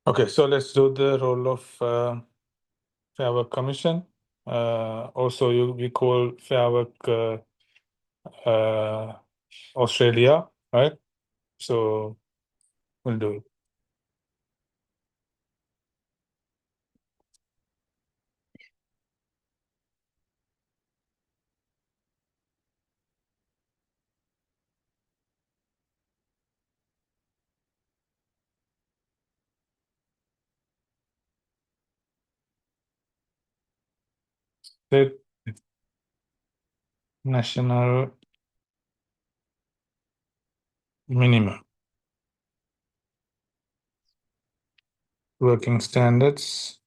Okay, so let's do the role of Fair Work Commission. Also, we call Fair Work Australia, right? So we'll do it. State national minimum working standards.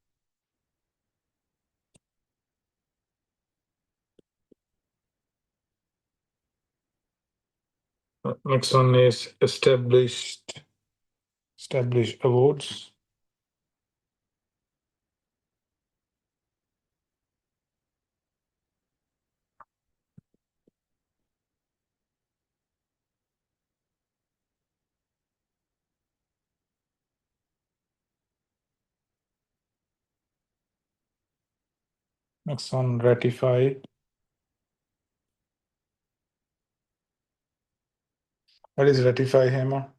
Next one is establish awards. Next one, ratify. What is ratify, Hema?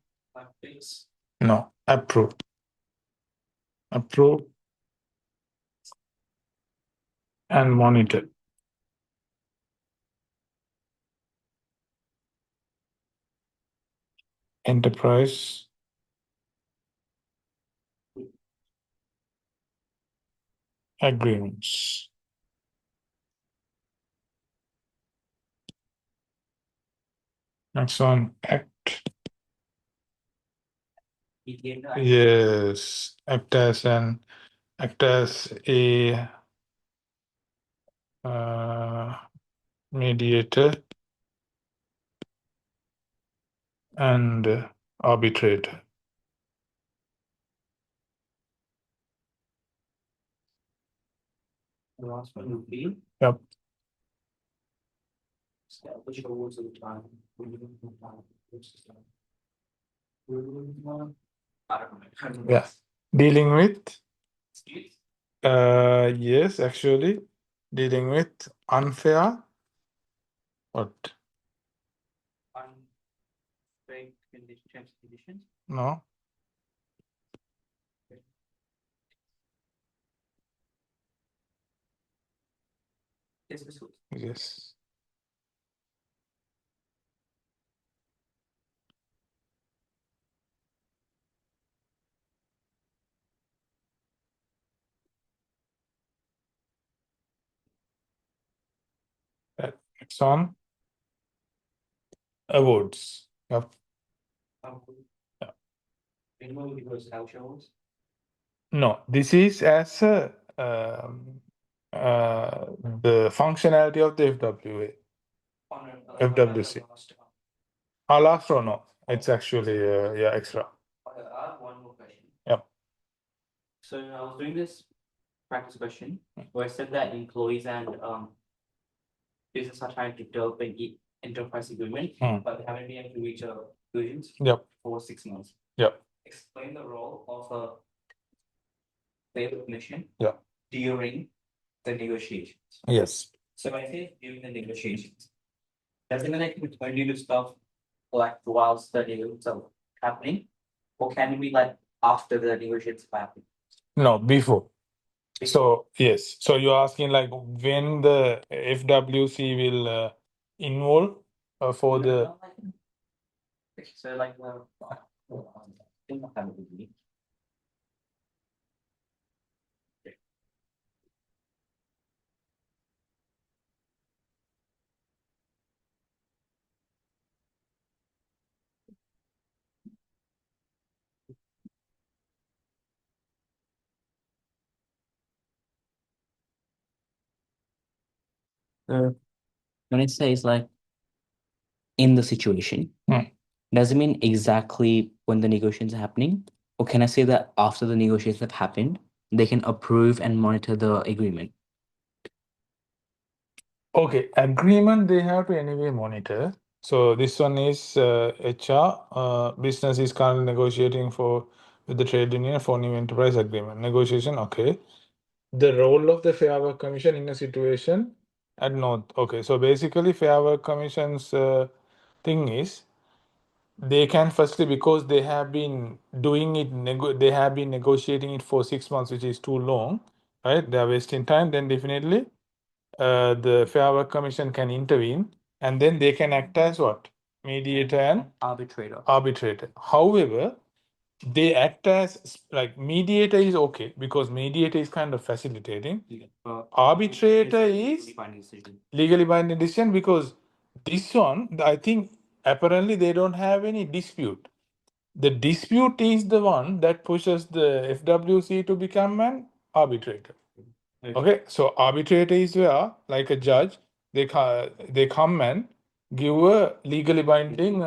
No, approve. Approve and monitor. Enterprise agreements. Next one, act. Yes, act as a mediator and arbitrator. Yep. Yeah. Dealing with yes, actually dealing with unfair what? No. Yes. Next one. Awards. Yep. No, this is as the functionality of the FWA. FWC. Our last row, no. It's actually yeah, extra. I have one more question. Yep. So I was doing this practice question where I said that employees and business are trying to develop an enterprise agreement, but they haven't been able to reach a conclusions Yep. for 6 months. Yep. Explain the role of a labor commission Yeah. during the negotiations. Yes. So when I say during the negotiations, does it mean like when you do stuff like whilst the negotiations are happening, or can it be like after the negotiations happen? No, before. So yes. So you're asking like when the FWC will involve for the. So like when it says like in the situation, does it mean exactly when the negotiations are happening? Or can I say that after the negotiations have happened, they can approve and monitor the agreement? Okay, agreement they have to anyway monitor. So this one is HR. Business is currently negotiating for with the trade union for new enterprise agreement. Negotiation, okay. The role of the Fair Work Commission in a situation at North. Okay, so basically Fair Work Commission's thing is they can firstly, because they have been doing it, they have been negotiating it for 6 months, which is too long, right? They are wasting time. Then definitely the Fair Work Commission can intervene, and then they can act as what? Mediator and arbitrator. However, they act as like mediator is okay because mediator is kind of facilitating. Arbitrator is legally binding decision because this one, I think apparently they don't have any dispute. The dispute is the one that pushes the FWC to become an arbitrator. Okay, so arbitrator is where, like a judge, they come and give a legally binding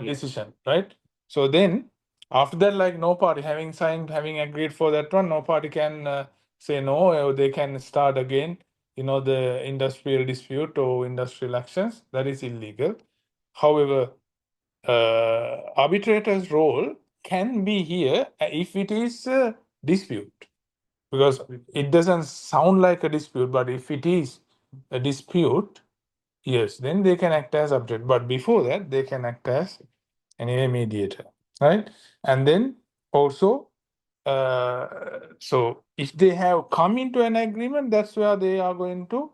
decision, right? So then, after that, like no party having signed, having agreed for that one, no party can say no, or they can start again. The industrial dispute or industrial actions that is illegal. However, arbitrator's role can be here if it is a dispute because it doesn't sound like a dispute, but if it is a dispute, yes, then they can act as object. But before that, they can act as anyway mediator, right? And then also, so if they have come into an agreement, that's where they are going to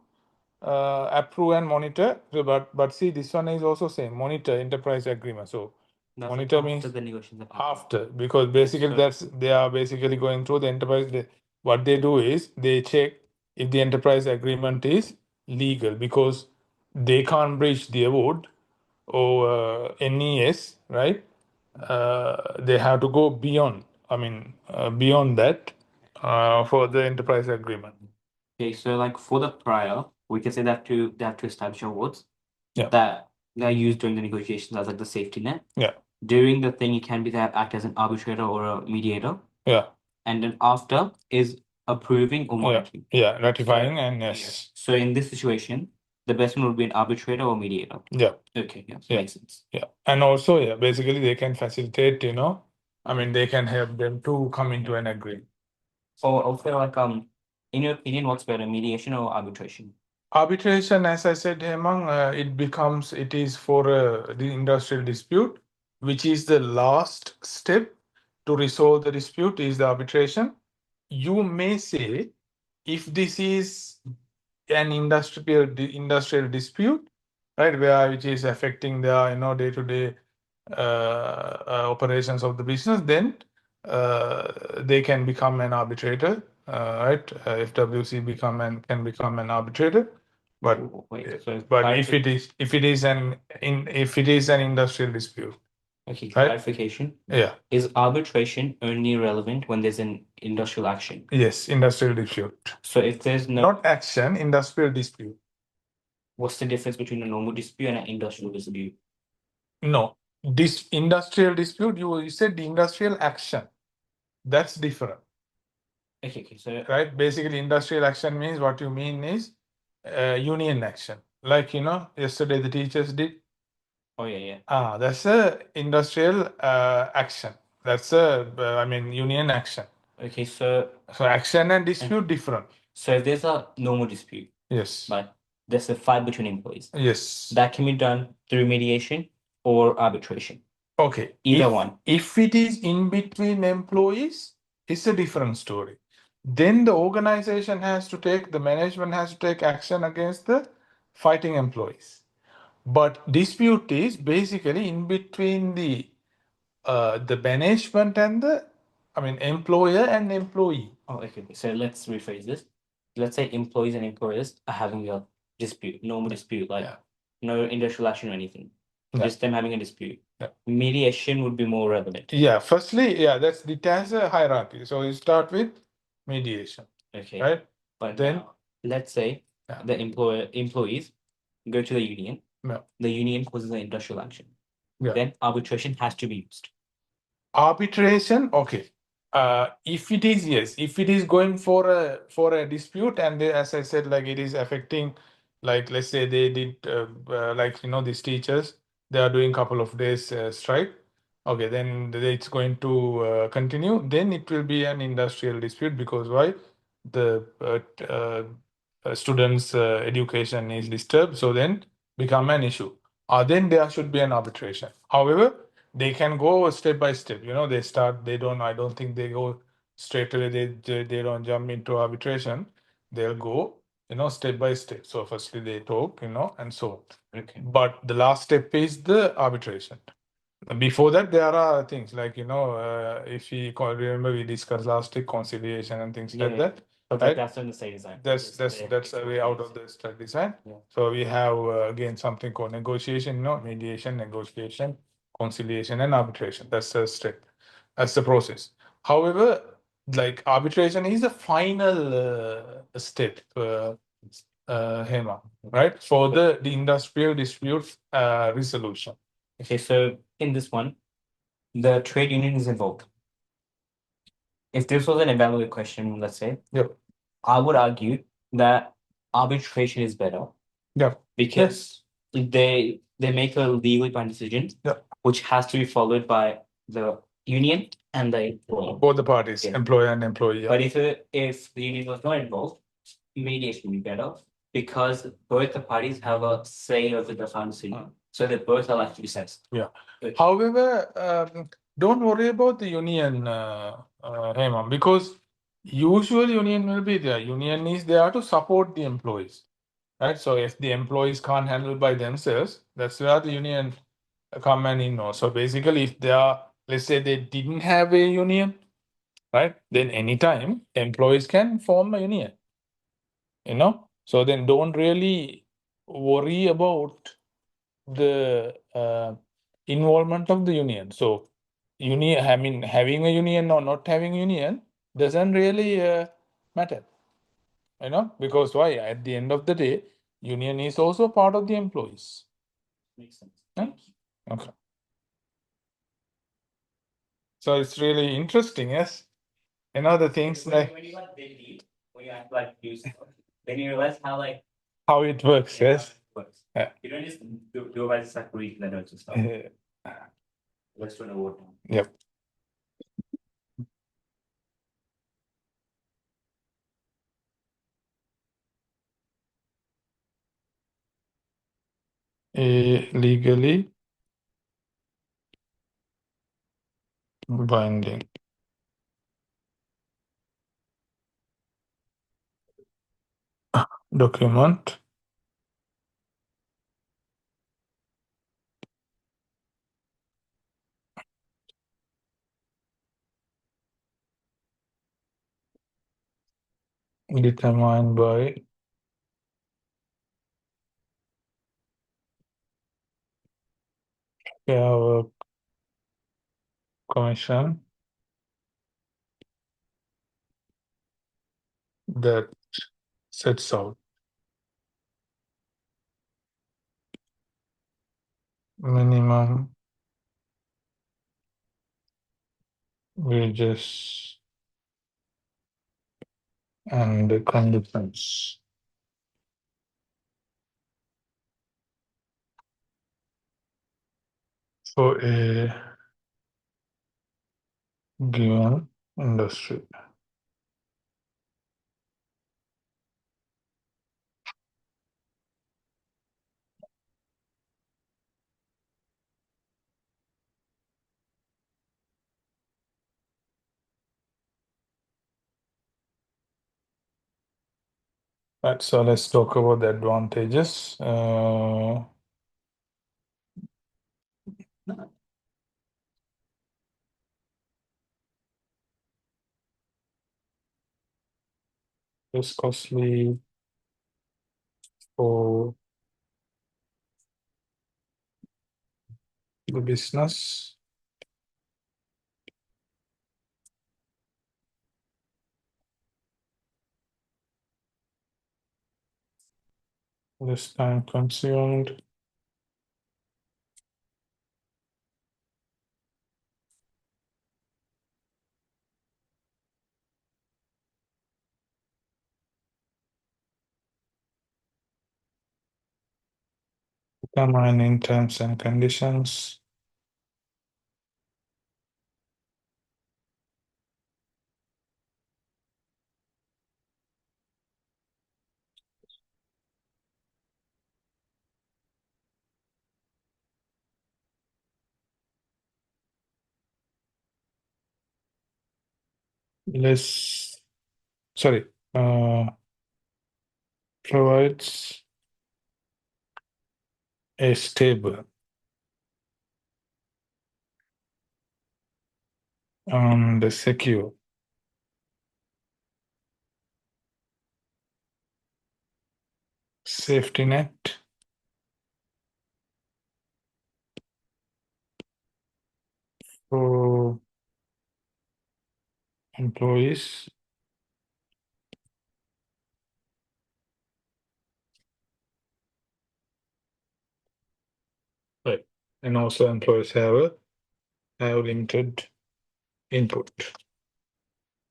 approve and monitor. So, but see, this one is also same monitor enterprise agreement. So That's monitor after means the negotiations have after, because basically they are basically going through the enterprise. What they do is they check if the enterprise agreement is legal because they can't breach the award or NES, right? They have to go beyond. Beyond that for the enterprise agreement. Okay, so like for the prior, we can say they have to establish awards. Yeah. That they're used during the negotiations as like the safety net. Yeah. During the thing, it can be that act as an arbitrator or a mediator. Yeah. And then after is approving or monitoring. Yeah, ratifying and yes. So in this situation, the best one would be an arbitrator or mediator. Yeah. Okay, yeah, Yeah. makes sense. Yeah. And also, yeah, basically they can facilitate, they can help them to come into an agreement. Or also like in your opinion, what's better, mediation or arbitration? Arbitration, as I said, Hemang, it is for the industrial dispute, which is the last step to resolve the dispute is the arbitration. You may say, if this is an industrial dispute, right, which is affecting their day-to-day operations of the business, then they can become an arbitrator, right? FWC can become an arbitrator. But if it is an industrial dispute. Okay, Right? clarification. Yeah. Is arbitration only relevant when there's an industrial action? Yes, industrial dispute. So if there's Not action, industrial dispute. What's the difference between a normal dispute and an industrial dispute? No, this industrial dispute, you said the industrial action. That's different. Okay, so right? Basically, industrial action means what you mean is union action. Like, yesterday the teachers did. Oh, yeah. That's a industrial action. That's union action. Okay, so action and dispute different. So if there's a normal dispute, Yes. but there's a fight between employees, Yes. that can be done through mediation or arbitration. Okay. Either one. If it is in between employees, it's a different story. Then the organization the management has to take action against the fighting employees. But dispute is basically in between the management and employer and employee. Oh, okay. So let's rephrase this. Let's say employees and employers are having a dispute, normal dispute, like no industrial action or anything. Just them having a dispute. Mediation would be more relevant. Yeah. Firstly, it has a hierarchy. So you start with mediation. Okay. Right? But then let's say the employees go to the union. Yeah. The union causes an industrial action. Yeah. Then arbitration has to be used. Arbitration, okay. If it is going for a dispute, and as I said, like it is affecting, like let's say they did, these teachers, they are doing couple of days strike. okay, then it's going to continue. Then it will be an industrial dispute because why? The students' education is disturbed, so then become an issue. Then there should be an arbitration. However, they can go step by step. You know, they start. They don't. I don't think they go straight away. They don't jump into arbitration. They'll go, you know, step by step. So firstly they talk, you know, and so on. Okay. But the last step is the arbitration. Before that, there are things like, you know, if we remember we discussed last week conciliation and things like that. But Right? that's in the study design. That's a way out of the study design. Yeah. So we have again something called negotiation, you know, mediation, negotiation, conciliation, and arbitration. That's the step. That's the process. However, like arbitration is the final step, Hema, right? For the industrial dispute resolution. Okay, so in this one, the trade union is involved. If this was an evaluate question, let's say, Yep. I would argue that arbitration is better Yep. because they make a legally binding decision, Yep. which has to be followed by the union and the employer. Both the parties, Yeah. employer and employee. Yeah. But if the union was not involved, mediation would be better because both the parties have a say over the final decision. So they both are likely to be sense. Yeah. Okay. However, don't worry about the union, Hemam, because usual union will be there. Union is there to support the employees, right? So if the employees can't handle by themselves, that's where the union come and in. So basically, if they are, let's say they didn't have a union, right? Then anytime employees can form a union, you know. So then don't really worry about the involvement of the union. So union, I mean, having a union or not having a union doesn't really matter, you know, because why? At the end of the day, union is also part of the employees. Makes sense. Yeah? Okay. So it's really interesting, yes. You know, the things like when you like leave, when you have to like do stuff, then you realize how like how it works, yes. works. Yeah. You don't just do it by just like read letters and stuff. Let's do an award. Yep. Legally binding. Document. Determined by Fair Work Commission that sets out minimum wages and conditions for a given industry. Right, so let's talk about the advantages. It's costly for the business. Less time consumed. Determine in terms and conditions. less, sorry, provides a stable and secure safety net for employees right and also employees have limited input,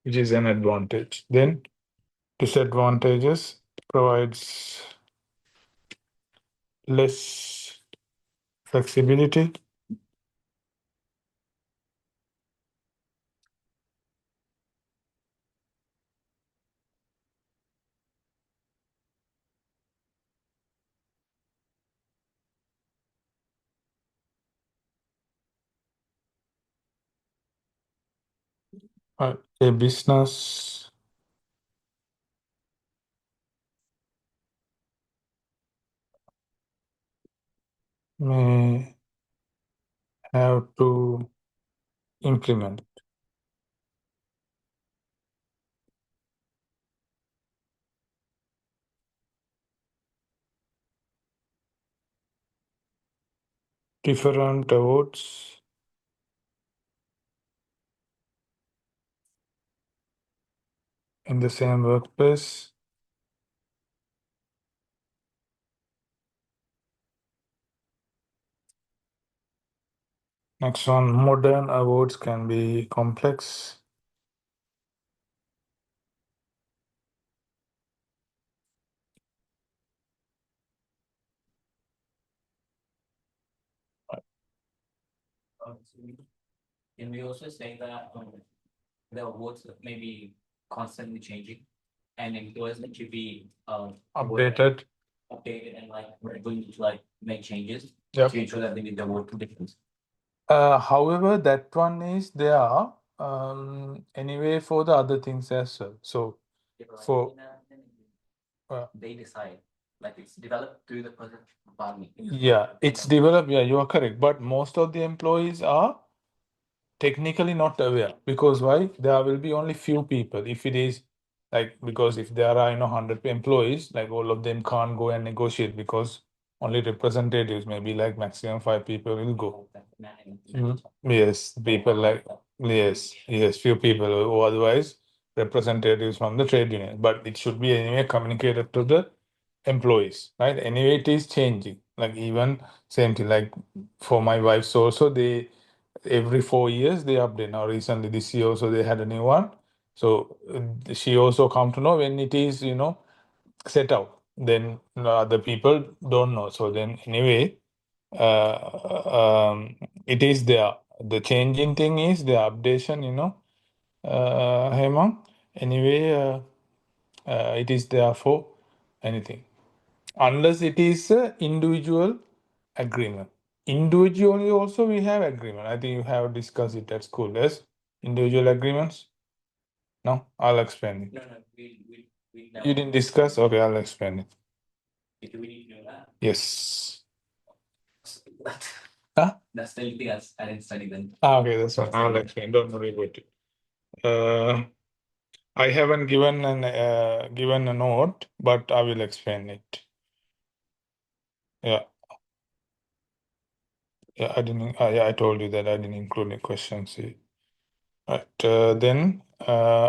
which is an advantage. Then disadvantages provides less flexibility, a business may have to implement different awards in the same workplace. Next one, modern awards can be complex. Can we also say that the awards may be constantly changing and employees need to be Updated. updated and like we're going to like make changes Yep. to ensure that they meet the award conditions? However, that one is there anyway for the other things as well. So for They decide, like it's developed through the process of bargaining. yeah, it's developed. Yeah, you are correct. But most of the employees are technically not aware because why? There will be only few people. If it is like because if there are 100 employees, like all of them can't go and negotiate because only representatives, maybe like maximum 5 people will go. Yes, people like yes, few people or otherwise representatives from the trade union. But it should be anyway communicated to the employees, right? Anyway, it is changing. Like even same thing, like for my wife's also, they every 4 years they update. Now recently this year also they had a new one. So she also come to know when it is, set out. Then other people don't know. So then anyway, it is there. The changing thing is the updation, Hema. Anyway, it is there for anything. Unless it is a individual agreement. Individually also we have agreement. I think you have discussed it at school, yes? Individual agreements? No, I'll explain it. No, we You didn't discuss? Okay, I'll explain it. Do we need to know that? Yes. Huh? That's the only thing I didn't study then. Okay, that's fine. I'll explain. Don't worry about it. I haven't given a note, but I will explain it. Yeah. Yeah, I didn't. Yeah, I told you that I didn't include any questions here. Right. Then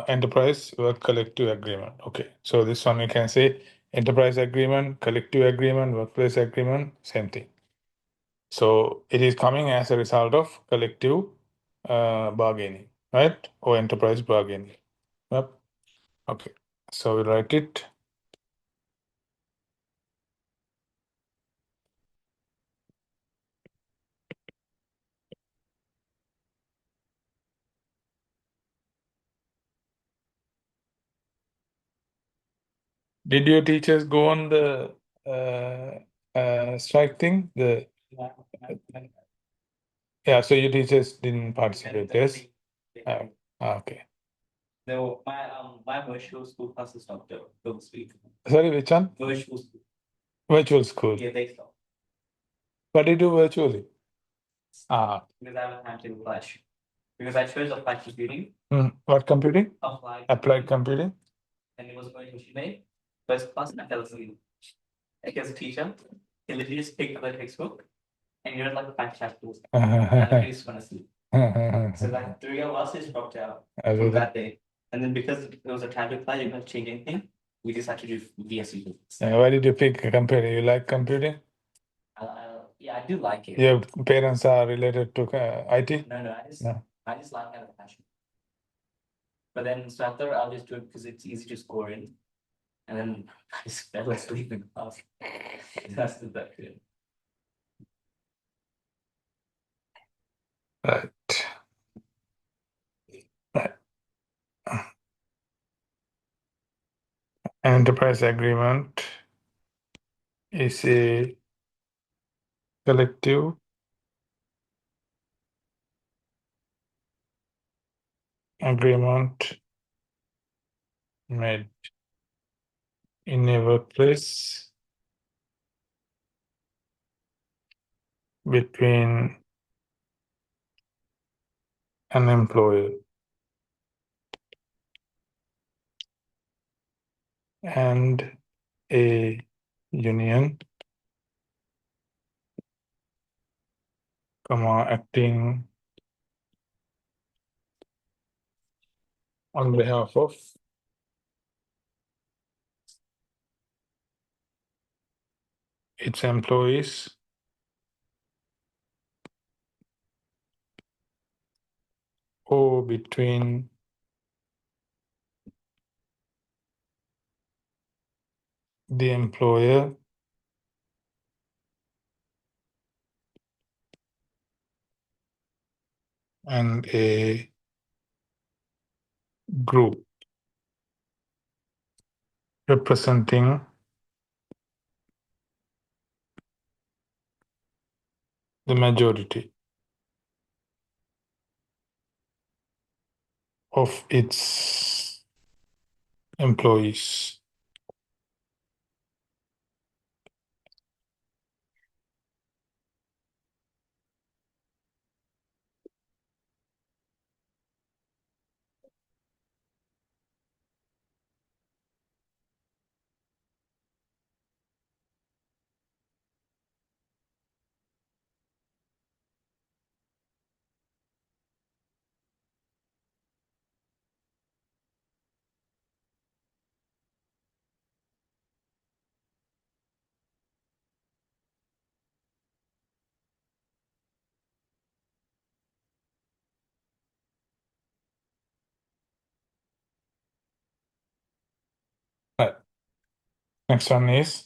enterprise work collective agreement. Okay. So this one we can say enterprise agreement, collective agreement, workplace agreement, same thing. So it is coming as a result of collective bargaining, right? Or enterprise bargaining. Yep. Okay. So we write it. Did your teachers go on the strike thing? Yeah, so your teachers didn't participate, yes? Okay. No, my virtual school classes stopped don't speak. Sorry, which one? Virtual school. Virtual school. Yeah, they stopped. What do you do virtually? Because I have a timetable clash. Because I chose applied computing. What computing? Applied computing. And it was going to Chile. First class and I fell asleep. Like as a teacher, he literally just picked up the textbook and you read like 5 chapters. And I just went to sleep. So like 3 of us just dropped out from that day. And then because it was a tablet class, you couldn't change anything. We just had to do VSU. Why did you pick computing? You like computing? Yeah, I do like it. Your parents are related to IT? No, No. I just like having a passion. But then so I thought I'll just do it because it's easy to score in. And then I just fell asleep in class. That's the that good. Right. Right. Enterprise agreement is a collective agreement made in a workplace between an employer and a union, acting on behalf of its employees or between the employer and a group representing the majority of its employees. Right. Next one is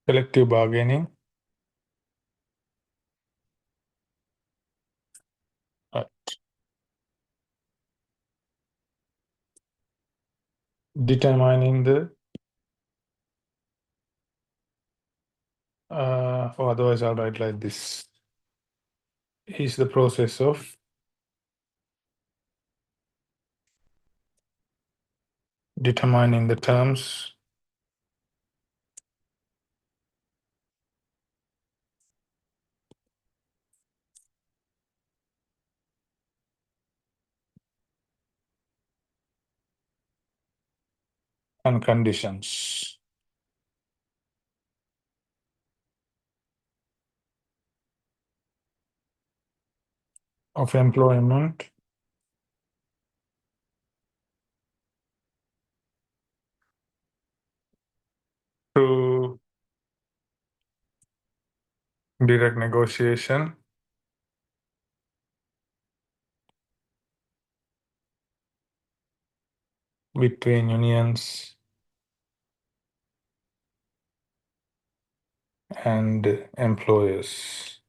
collective bargaining. Right. Determining the or otherwise I'll write like this is the process of determining the terms and conditions of employment through direct negotiation between unions and employers.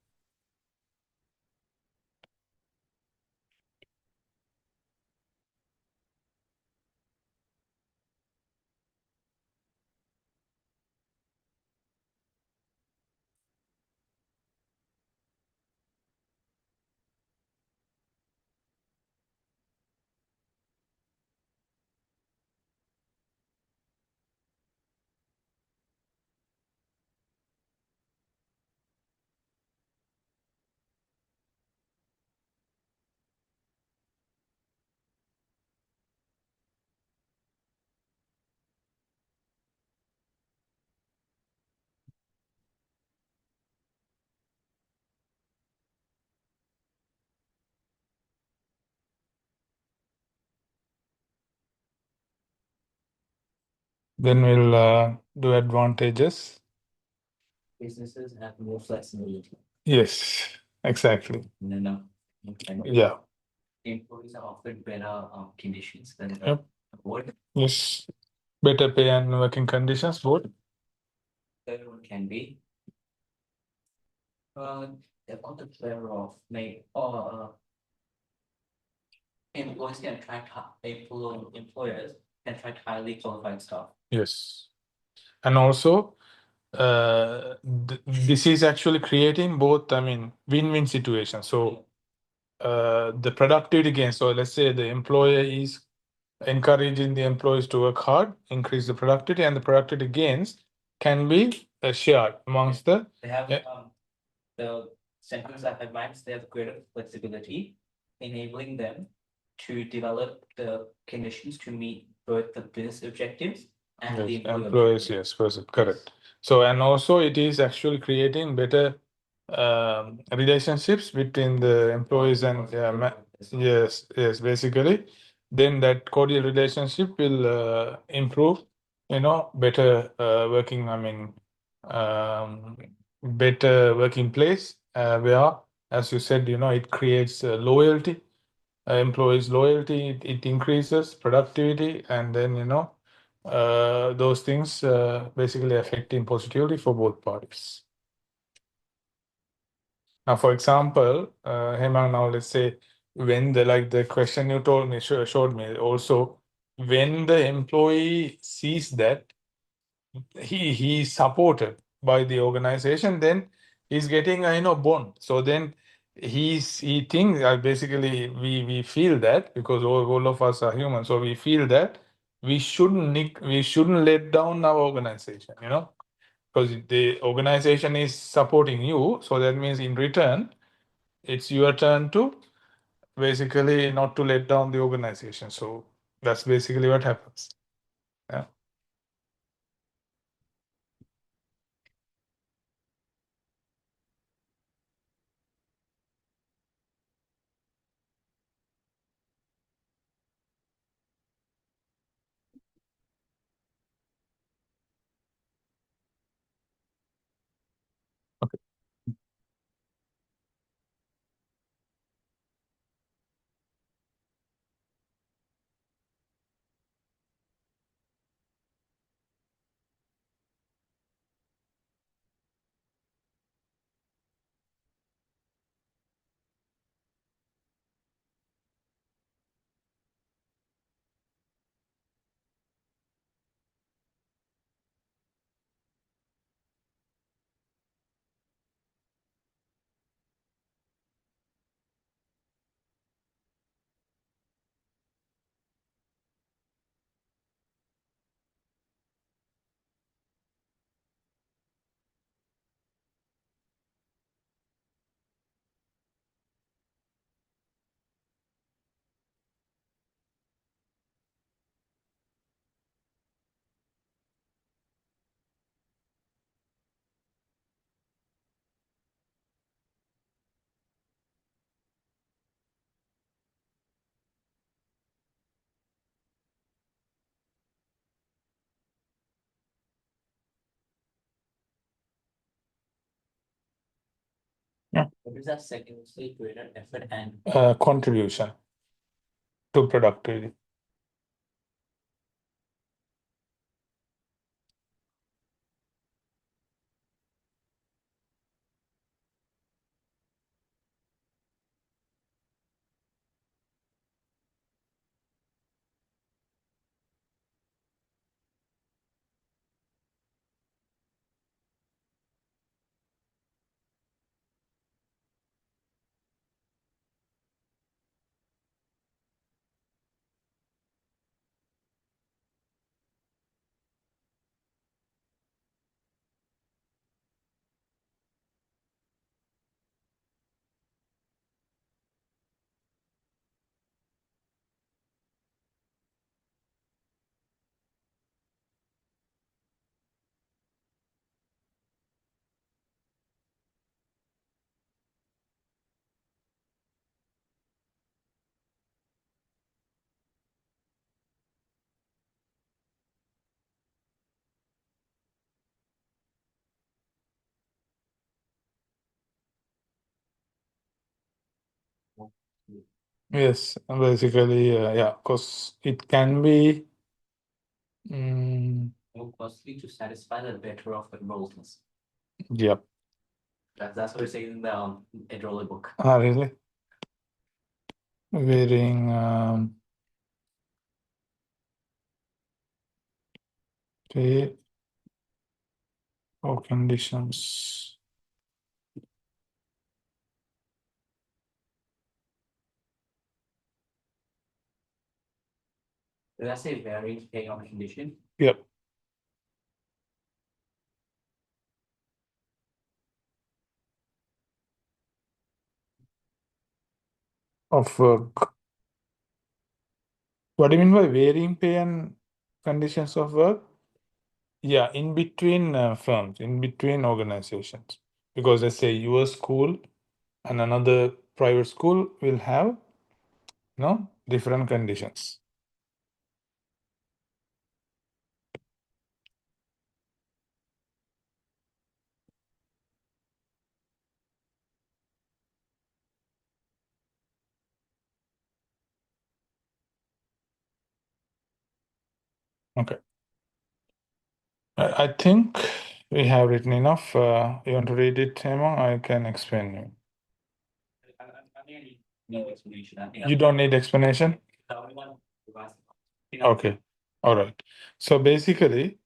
Then we'll do advantages. Businesses have more flexibility. Yes, exactly. No. Yeah. Employees are offered better conditions than the Yep. board. Yes. Better pay and working conditions, both. Third one can be they're on the player of like employees can attract employers can attract highly qualified staff. Yes. And also, this is actually creating both, I mean, win-win situation. So the productivity gain. So let's say the employer is encouraging the employees to work hard, increase the productivity, and the productivity gains can be shared amongst the. They have the centers that have minds, they have greater flexibility, enabling them to develop the conditions to meet both the business objectives and the Yes, employee employees, objectives. yes, perfect, correct. So, and also it is actually creating better relationships between the employees and yes, basically, then that cordial relationship will improve, better working, I mean, better working place where, as you said, it creates loyalty, employees' loyalty, it increases productivity, and then, those things basically affecting positively for both parties. Now, for example, Hemang, now let's say when the question you told me showed me also, when the employee sees that he's supported by the organization, then he's getting a bond. So then he thinks basically we feel that because all of us are human, so we feel that we shouldn't let down our organization, because the organization is supporting you, so that means in return it's your turn to basically not to let down the organization. So that's basically what happens. Yeah. Okay. What is that second say greater effort and Contribution to productivity. Yes, basically, yeah, because it can be. More costly to satisfy the better of enrollments. Yep. That's what it says in the enrollment book. Ah, really? Varying pay or conditions. Did I say varying pay on condition? Yep. Of work. What do you mean by varying pay and conditions of work? Yeah, in between firms, in between organizations. Because let's say your school and another private school will have different conditions. Okay. I think we have written enough. You want to read it, Hemang? I can explain you. No explanation. You don't need explanation? Okay. All right. So basically,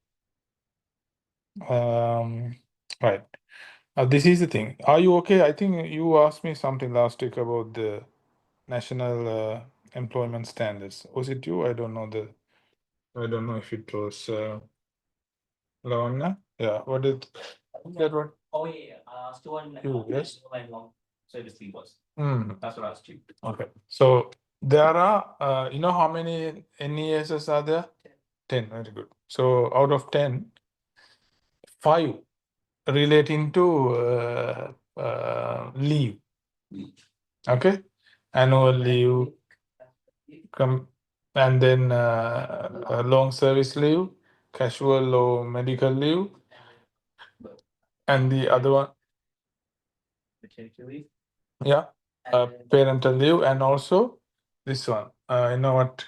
right. This is the thing. Are you okay? I think you asked me something last week about the national employment standards. Was it you? I don't know if it was Lawana. Yeah. What did that one? Oh yeah, still on You, yes. long service leave was. Mm. That's what I asked you. Okay. So there are, you know how many NESs are there? 10. Very good. So out of 10, 5 relating to leave. Okay. Annual leave, and then long service leave, casual or medical leave, and the other one, Maternity leave. yeah, parental leave, and also this one. You know what?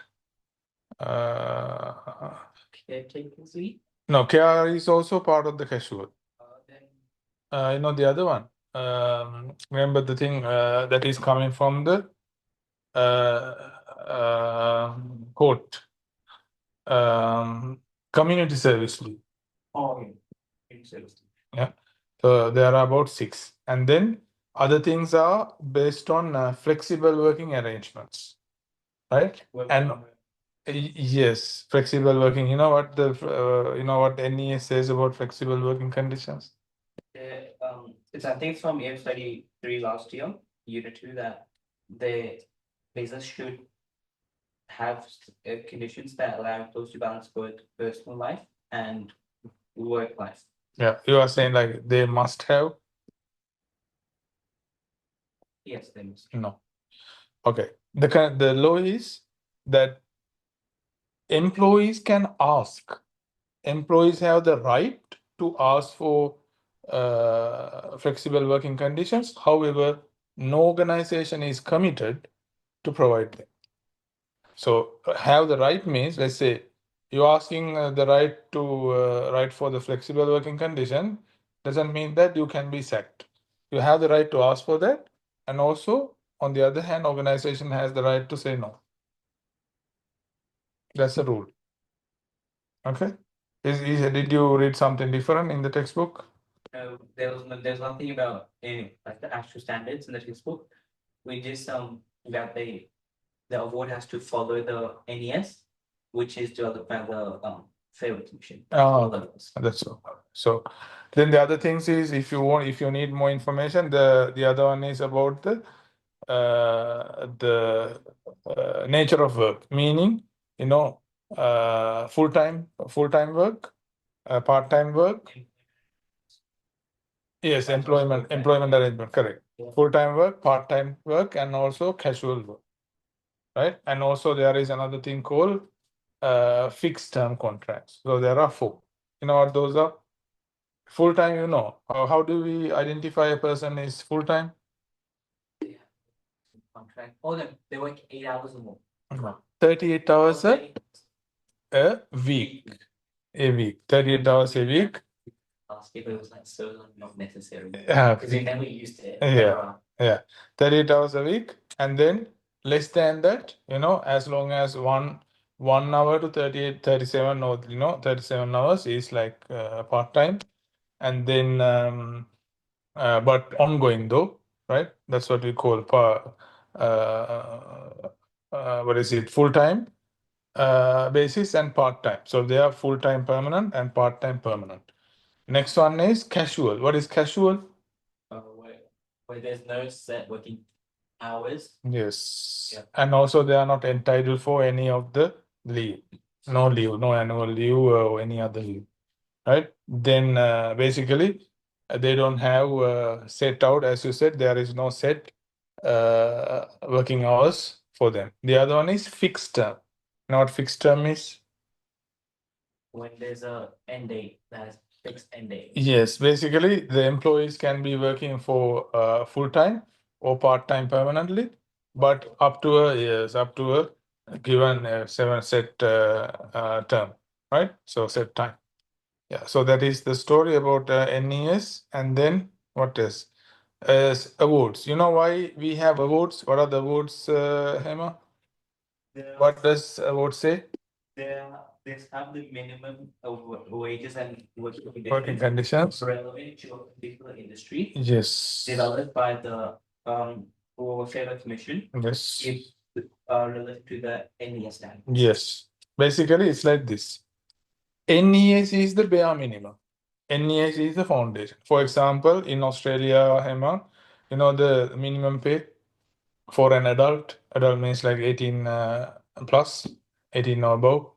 Caretakers leave. No, care is also part of the casual. Then You know the other one. Remember the thing that is coming from the court. Community service leave. oh yeah, service leave. Yeah. So there are about 6. And then other things are based on flexible working arrangements. Right? And yes, flexible working. You know what what NES says about flexible working conditions? It's I think it's from EM study 3 last year, unit 2, that the business should have conditions that allow employees to balance both personal life and work life. Yeah, you are saying like they must have. Yes, they must. No. Okay. The law is that employees can ask. Employees have the right to ask for flexible working conditions. However, no organization is committed to provide them. So have the right means, let's say you're asking the right to right for the flexible working condition, doesn't mean that you can be sacked. You have the right to ask for that, and also on the other hand, organization has the right to say no. That's the rule. Okay. Did you read something different in the textbook? No, there's nothing about like the actual standards in the textbook. We just that the award has to follow the NES, which is developed by the Fair Work Commission. Oh, that's so. So then the other things is if you need more information, the other one is about the nature of work, meaning full-time work, part-time work. Yes, employment arrangement, correct. Full-time work, part-time work, and also casual work, right? And also there is another thing called fixed-term contracts. So there are 4. You know what those are? Full-time, how do we identify a person is full-time? contract. Oh, they work 8 hours or more. No. 38 hours a week. A week. 38 hours a week. Last year, but it was like so not necessary Yeah. because we never used it. Yeah. Yeah. 38 hours a week. And then less than that, as long as 1 hour to 38, 37 or 37 hours is like part-time. And then but ongoing though, right? That's what we call what is it, full-time basis and part-time. So they are full-time permanent and part-time permanent. Next one is casual. What is casual? Where there's no set working hours. Yes. Yeah. And also they are not entitled for any of the leave. No leave, no annual leave or any other leave. Right? Then basically they don't have set out, as you said, there is no set working hours for them. The other one is fixed term. Not fixed term is? When there's a end date, that's fixed end date. Yes, basically the employees can be working for full-time or part-time permanently, but up to a given 7 set term, right? So set time. Yeah, so that is the story about NES. And then what is awards? You know why we have awards? What are the awards, Hema? What does award say? They have the minimum of wages and Working conditions. relevant to a particular industry. Yes. Developed by the World Trade Commission. Yes. If related to the NES standard. Yes. Basically, it's like this. NES is the bare minimum. NES is the foundation. For example, in Australia, Hema, the minimum pay for an adult means like 18 plus, 18 or above.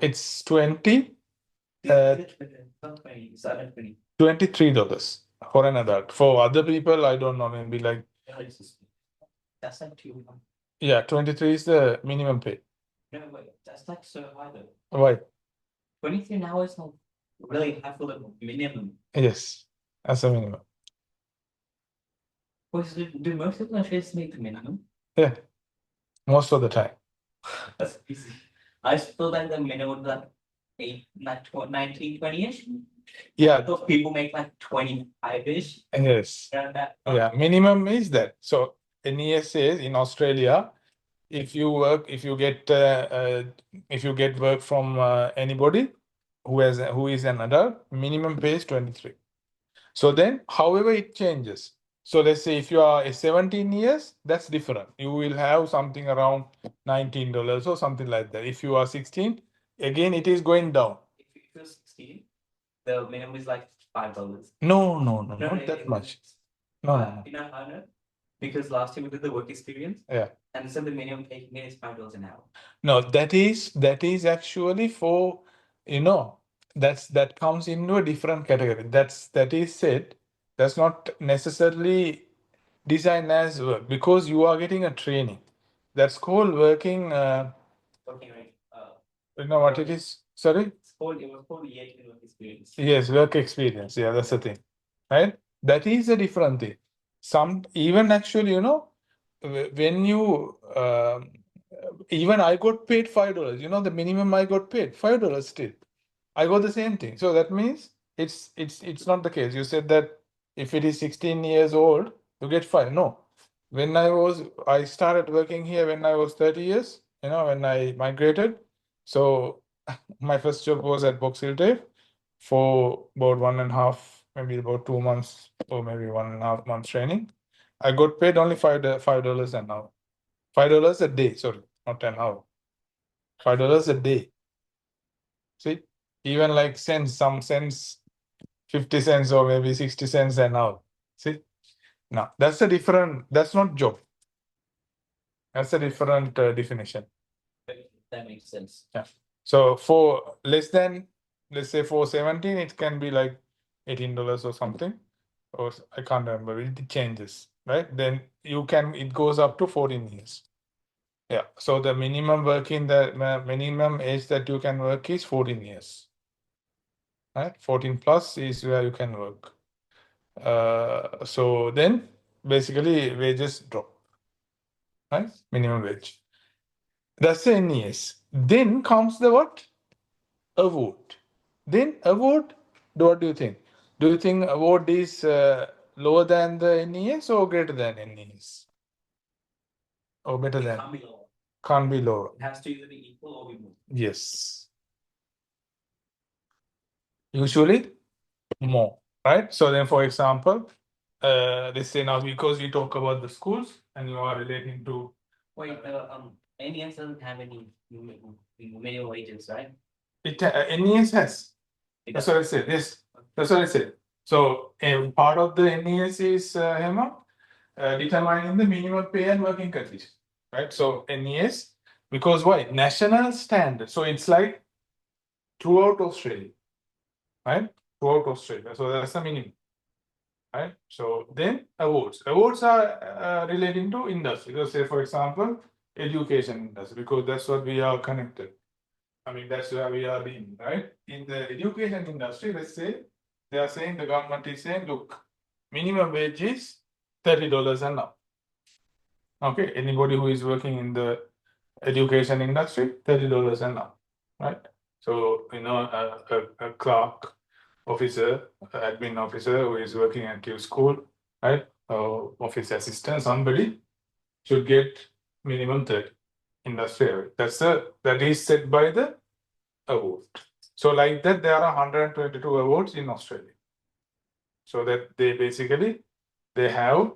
It's $23 for an adult. For other people, I don't know, maybe like, That's like 200. yeah, 23 is the minimum pay. No, wait, that's like so high though. Why? 23 now is not really high for the minimum. Yes, that's a minimum. Do most of the countries make the minimum? Yeah, most of the time. That's easy. I still think the minimum is like 19, 20-ish. Yeah. Those people make like 25-ish. Yes. Yeah, minimum is that. So NES says in Australia, if you get work from anybody who is an adult, minimum pay is 23. So then, however, it changes. So let's say if you are 17 years, that's different. You will have something around $19 or something like that. If you are 16, again, it is going down. If you're 16, the minimum is like $5. No, not that much. No. You know how I know? Because last year we did the work experience. Yeah. And so the minimum pay is $5 an hour. No, that is actually for, that comes into a different category. That is said, that's not necessarily designed as work because you are getting a training. That's called working. Working right. You know what it is? Sorry? It was called work experience. Yes, work experience. Yeah, that's the thing. Right? That is a different thing. Even actually, when you even I got paid $5. The minimum I got paid $5 still. I got the same thing. So that means it's not the case. You said that if it is 16 years old, you get 5. No. When I started working here when I was 30 years, when I migrated. So my first job was at Box Hill Tape for about 1.5, maybe about 2 months or maybe 1.5 months training. I got paid only $5 an hour. $5 a day, sorry, not an hour. $5 a day. See, even like cents, some cents, 50 cents or maybe 60 cents an hour. See, now that's not job. That's a different definition. That makes sense. Yeah. So for less than, let's say for 17, it can be like $18 or something, or I can't remember. It changes, right? Then it goes up to 14 years. Yeah. So the minimum minimum age that you can work is 14 years. Right? 14 plus is where you can work. So then basically wages drop. right? Minimum wage. That's the NES. Then comes the what? Award. Then award, what do you think? Do you think award is lower than the NES or greater than NES? Or better than? Can't be lower. Can't be lower. It has to either be equal or be more. Yes. Usually more, right? So then, for example, let's say now because we talk about the schools and you are relating to. Wait, NES doesn't have any minimum wages, right? NES has. That's what I said. Yes, that's what I said. So part of the NES is Hema, determining the minimum pay and working condition, right? So NES, because why? National standard. So it's like throughout Australia, right? Throughout Australia. So that's the minimum, right? So then awards. Awards are relating to industry. So say, for example, education industry, because that's what we are connected. I mean, that's where we are in, right? In the education industry, let's say, they are saying, the government is saying, look, minimum wage is $30 and up. Okay, anybody who is working in the education industry, $30 and up, right? So, you know, a clerk officer, admin officer who is working at your school, right? Office assistant, somebody should get minimum 30 industry. That is set by the award. So like that, there are 122 awards in Australia. So that they basically, they are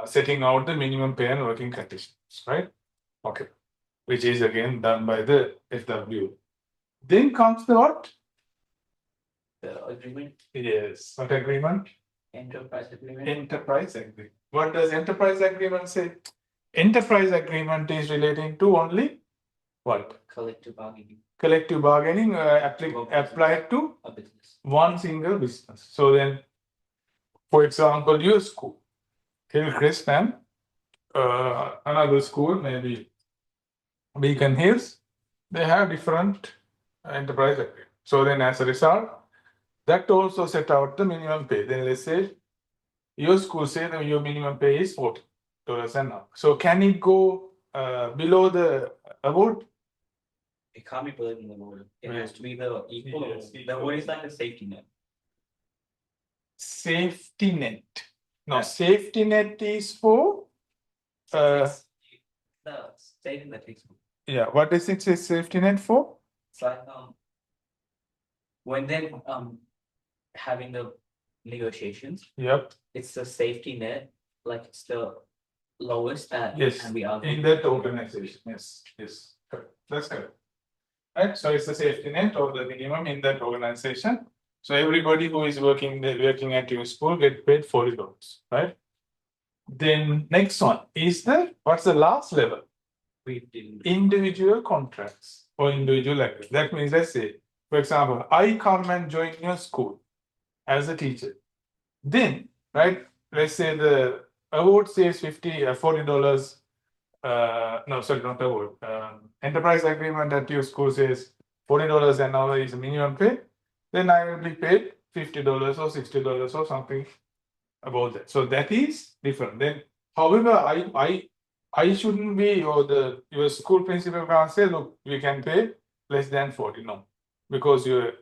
setting out the minimum pay and working conditions, right? Okay, which is again done by the FW. Then comes the what? The agreement, Yes, what agreement? enterprise agreement. Enterprise agreement. What does enterprise agreement say? Enterprise agreement is relating to only what? Collective bargaining. Collective bargaining applied to A business. one single business. So then, for example, your school, Hillcrest, and another school, maybe Beacon Hills, they have different enterprise agreement. So then, as a result, that also set out the minimum pay. Then let's say your school say that your minimum pay is $40 an hour. So can it go below the award? It can't be below the award. It Right. has to be the equal. Yes, The award is like a safety net. Safety net. No, Yeah. safety net is for It's the safety net is. yeah. What is it say safety net for? It's like when they're having the negotiations, Yep. it's the safety net, like it's the lowest that Yes. can be argued. In that organization. Yes. Yes. Correct. That's correct. Right. So it's the safety net or the minimum in that organization. So everybody who is working at your school get paid $40, right? Then next one is what's the last level? We didn't. Individual contracts or individual agreement. That means, let's say, for example, I come and join your school as a teacher. Then, right, let's say the award says $40. No, sorry, not award. Enterprise agreement at your school says $40 an hour is minimum pay. Then I will be paid $50 or $60 or something about that. So that is different. Then, however, I shouldn't be, or your school principal can't say, look, we can pay less than 40. No, because your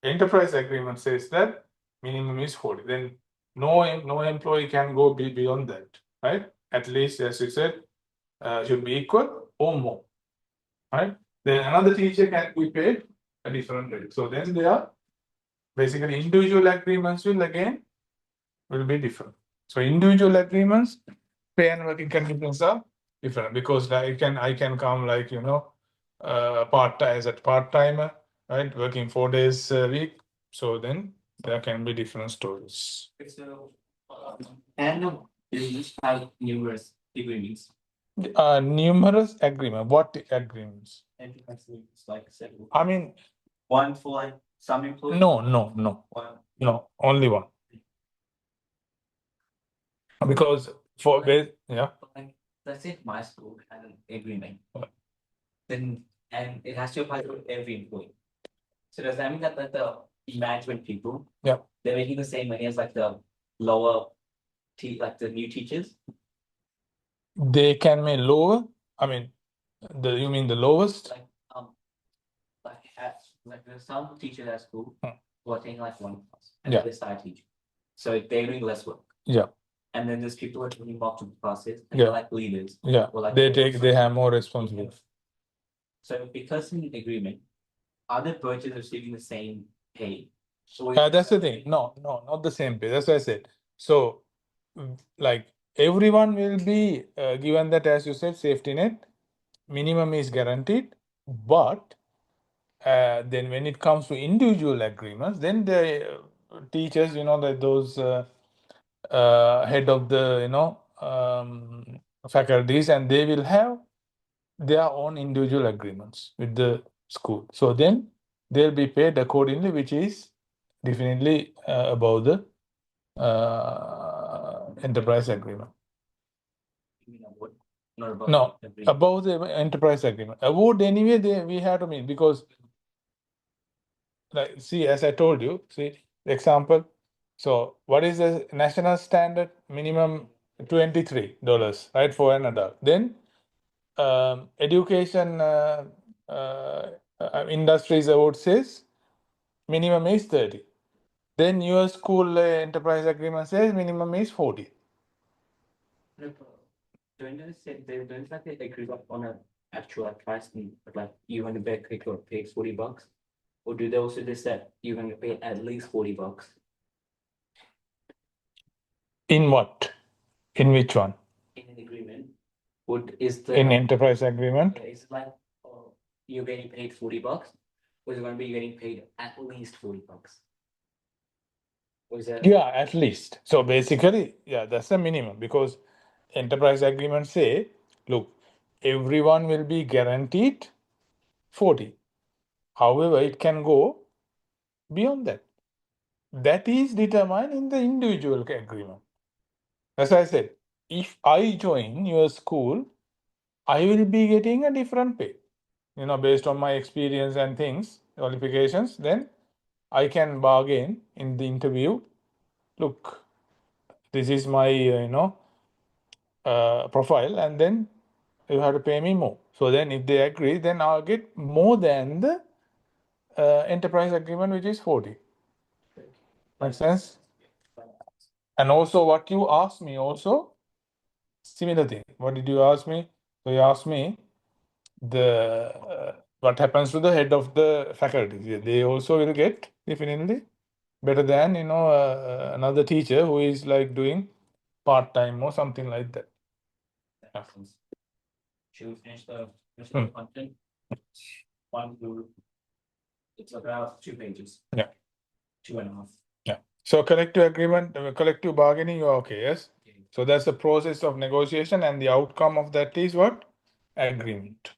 enterprise agreement says that minimum is 40. Then no employee can go beyond that, right? At least, as you said, should be equal or more, right? Then another teacher can be paid a different rate. So then they are basically individual agreements will be different. So individual agreements, pay and working conditions are different because I can come like, you know, part-time as a part-timer, right? Working 4 days a week. So then there can be different stories. So, and business have numerous agreements. Numerous agreement. What agreements? Enterprise agreements, like several. I mean, One for like some employees. no, One. no, only one. Because for yeah. Like, let's say my school has an agreement. What? Then and it has to apply to every employee. So does that mean that like the management people? Yeah. They're making the same money as like the lower like the new teachers? They can be lower. I mean, you mean the lowest? Like there's some teachers at school Hmm. who are taking like one class and Yeah. they start teaching. So they're doing less work. Yeah. And then there's people who are taking multiple classes and Yeah. they're like leaders. Yeah. Or like They have more responsibility. So because in agreement, are the coaches receiving the same pay? So That's the thing. No, not the same pay. That's what I said. So, like everyone will be given that, as you said, safety net. Minimum is guaranteed, but then when it comes to individual agreements, then the teachers, that those head of the faculties, and they will have their own individual agreements with the school. So then they'll be paid accordingly, which is definitely above the enterprise agreement. You know what? Not about No, agreement. above the enterprise agreement. Award anyway, we have to meet, because, like, see, as I told you, see, example. So what is the national standard? Minimum $23, right, for an adult. Then education industries award says minimum is 30. Then your school enterprise agreement says minimum is 40. Don't like they agree on an actual price, but like you want to bet click or pay $40? Or do they also just say you're going to pay at least $40? In what? In which one? In an agreement, is the In enterprise agreement? is it like you're getting paid $40? Or is it going to be getting paid at least $40? Or is that Yeah, at least. So basically, yeah, that's the minimum, because enterprise agreements say, look, everyone will be guaranteed 40. However, it can go beyond that. That is determined in the individual agreement. As I said, if I join your school, I will be getting a different pay, based on my experience and things, qualifications. Then I can bargain in the interview. Look, this is my, profile, and then you have to pay me more. So then if they agree, then I'll get more than the enterprise agreement, which is 40. Make sense? And also what you asked me also, similar thing. What did you ask me? So you asked me what happens to the head of the faculty. They also will get definitely better than, another teacher who is like doing part-time or something like that. should we finish the Hmm. content? It's about 2 pages. Yeah. 2.5. Yeah. So collective agreement, collective bargaining, you're okay, yes? Okay. So that's the process of negotiation, and the outcome of that is what? Agreement.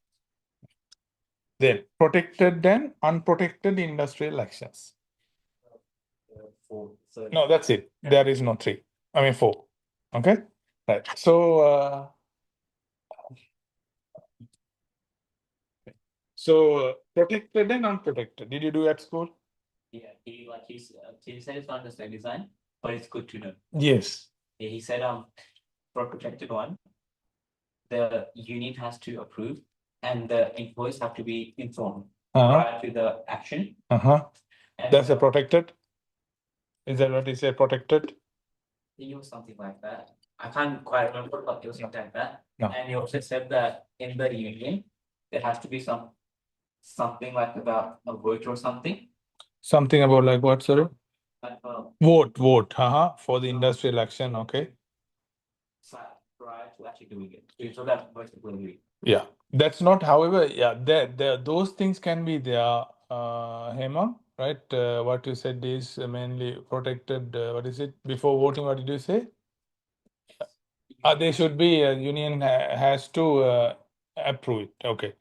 Then protected and unprotected industrial actions. 4. So No, that's it. There is no 3. I mean 4. Okay? Right. So protected and unprotected. Did you do at school? yeah, he said it's not the same design, but it's good to know. Yes. He said for protected one, the union has to approve and the employees have to be informed prior to the action. And That's a protected. Is that what he said? Protected? he used something like that. I can't quite remember, but it was something like that. No. And he also said that in the union, there has to be something like about a vote or something. Something about like what, sorry? Like, Vote. For the industrial action, okay. prior to actually doing it. So that basically. Yeah, that's not, however, yeah, those things can be there, Hema, right? What you said is mainly protected, what is it? Before voting, what did you say? They should be, union has to approve it, okay.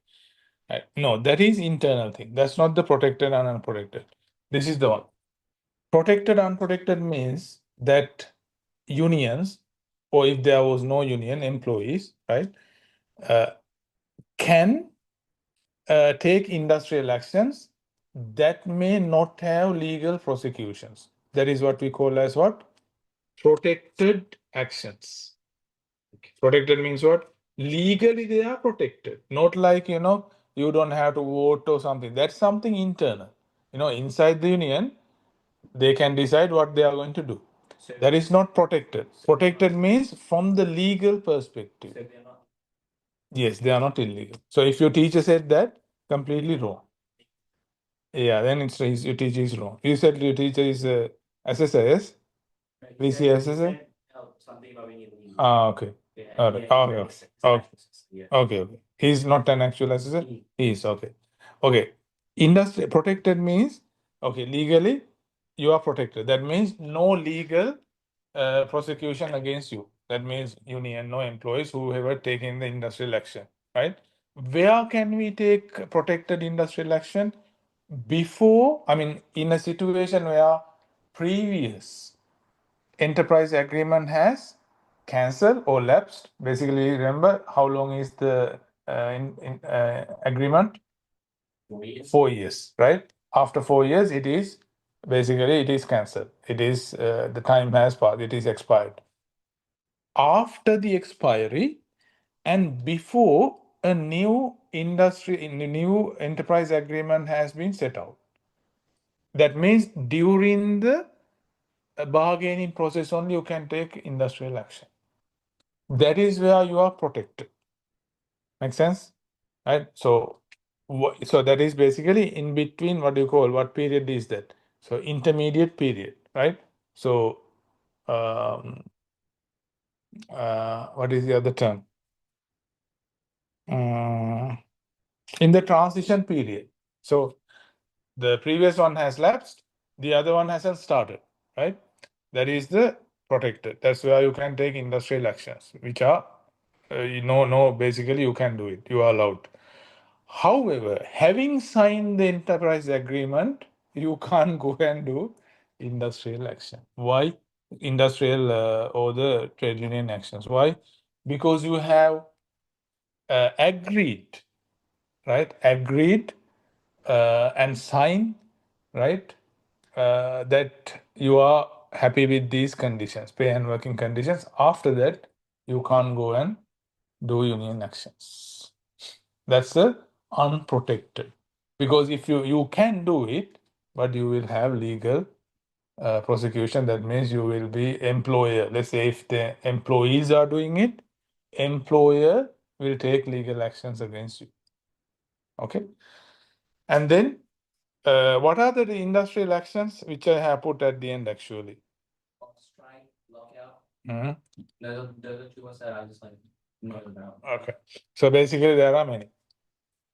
No, that is internal thing. That's not the protected and unprotected. This is the one. Protected, unprotected means that unions, or if there was no union, employees, right, can take industrial actions that may not have legal prosecutions. That is what we call as what? Protected actions. Protected means what? Legally they are protected. Not like, you don't have to vote or something. That's something internal. Inside the union, they can decide what they are going to do. That is not protected. Protected means from the legal perspective. Yes, they are not illegal. So if your teacher said that, completely wrong. Yeah, then your teacher is wrong. You said your teacher is assessor, yes? VC assessor? Ah, okay. All right. Okay. He's not an actual assessor? He is, okay. Okay. Industry protected means, okay, legally you are protected. That means no legal prosecution against you. That means union, no employees who ever taken the industrial action, right? Where can we take protected industrial action? In a situation where previous enterprise agreement has cancelled or lapsed. Basically, remember how long is the agreement? 4 years. 4 years, right? After 4 years, it is cancelled. It is the time has passed. It is expired. After the expiry and before a new enterprise agreement has been set out. That means during the bargaining process only you can take industrial action. That is where you are protected. Make sense? Right? So that is basically in between what period is that? So intermediate period, right? So what is the other term? In the transition period. So the previous one has lapsed, the other one hasn't started, right? That is the protected. That's where you can take industrial actions, which are, basically you can do it. You are allowed. However, having signed the enterprise agreement, you can't go and do industrial action. Why? Industrial or the trade union actions. Why? Because you have agreed, right? Agreed and signed, right? That you are happy with these conditions, pay and working conditions. After that, you can't go and do union actions. That's the unprotected. Because if you can do it, but you will have legal prosecution. That means you will be employer. Let's say if the employees are doing it, employer will take legal actions against you. Okay. And then what are the industrial actions which I have put at the end actually? Strike, lockout. Mhm. Those are the two ones that I just noted about. Okay. So basically there are many.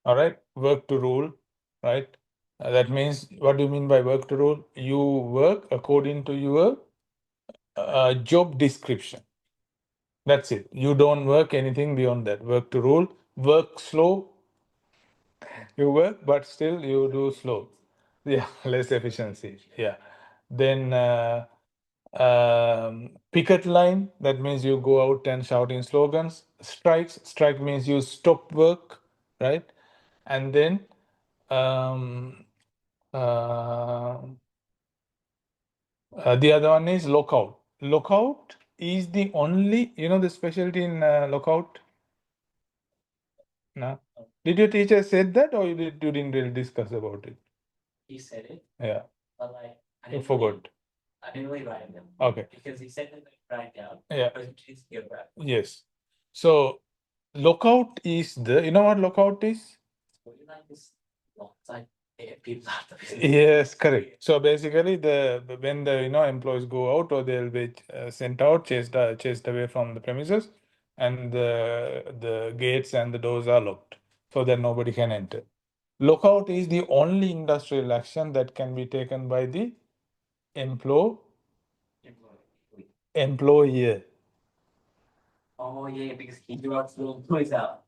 All right. Work to rule, right? That means, what do you mean by work to rule? You work according to your job description. That's it. You don't work anything beyond that. Work to rule. Work slow. You work, but still you do slow. Yeah, less efficiency. Yeah. Then picket line. That means you go out and shouting slogans. Strikes. Strike means you stop work, right? And then the other one is lockout. Lockout is the only, the specialty in lockout? No. Did your teacher said that, or you didn't really discuss about it? He said it, Yeah, but you forgot. I didn't really write it down. Okay. Because he said that write it down. Yeah. But it's good, right? Yes. So lockout is you know what lockout is? So you like this outside people out of Yes, correct. So basically, when the employees go out, or they'll be sent out, chased away from the premises, and the gates and the doors are locked, so that nobody can enter. Lockout is the only industrial action that can be taken by the employer. Oh yeah, because he threw out the employees out.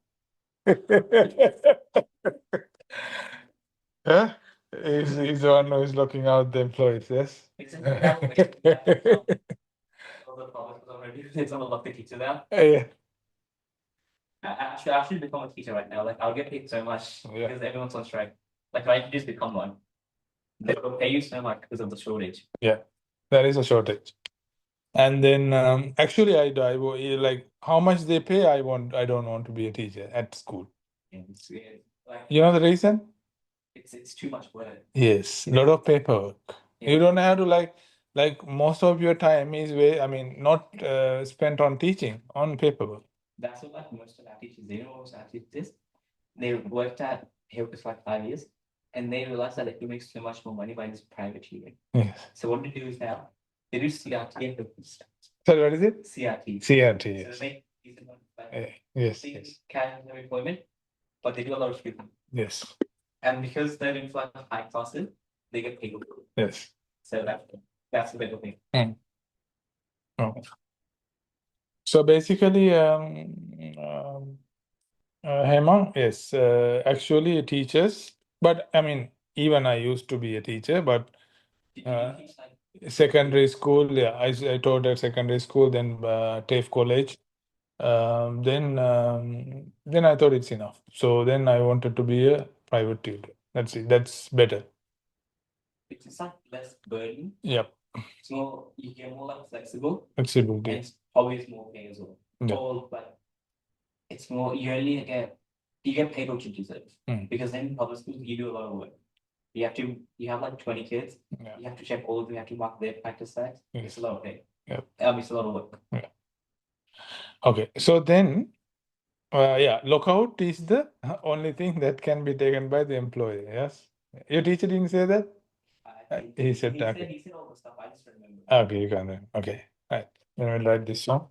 Huh? He's the one who is looking out the employees, yes? Exactly. That way. All the problems already. Someone locked the teachers out. Yeah. I should become a teacher right now. I'll get paid so much because everyone's on strike. If I just become one, they will pay you so much because of the shortage. Yeah, there is a shortage. And then actually like how much they pay, I don't want to be a teacher at school. You know the reason? It's too much work. Yes, a lot of paperwork. You don't have to like most of your time is not spent on teaching, on paperwork. That's what like most of our teachers, they know most of our teachers, they worked at Hilton for like 5 years and they realized that they could make so much more money by this private tutoring. Yes. So what they do is now they do CRT and Hilton. Sorry, what is it? CRT. CRT, So yes. they make decent money by Yes, being yes. casual employment, but they do a lot of tutoring. Yes, And because they're in like high classes, they get paid. yes. So that's the better thing. Oh. So basically, Hema, yes, actually teachers, but even I used to be a teacher, but Did you teach like secondary school, yeah, I taught at secondary school, then TAFE college. Then I thought it's enough. So then I wanted to be a private tutor. That's it. That's better. it's like less burden, Yep. so you get more like flexible and Flexibility. it's always more pay as well. Yeah. Or like it's more you only get you get paid what you deserve. Because then in public schools you do a lot of work. You have like 20 kids, Yeah. you have to check all of them, you have to mark their practice sets. Yes. It's a lot of pay. Yep. It's a lot of work. Yeah. Okay. So then, lockout is the only thing that can be taken by the employee. Yes. Your teacher didn't say that? He said that. He said all the stuff, I just remember. Okay, you can then. Okay. Right. Then we'll write this down.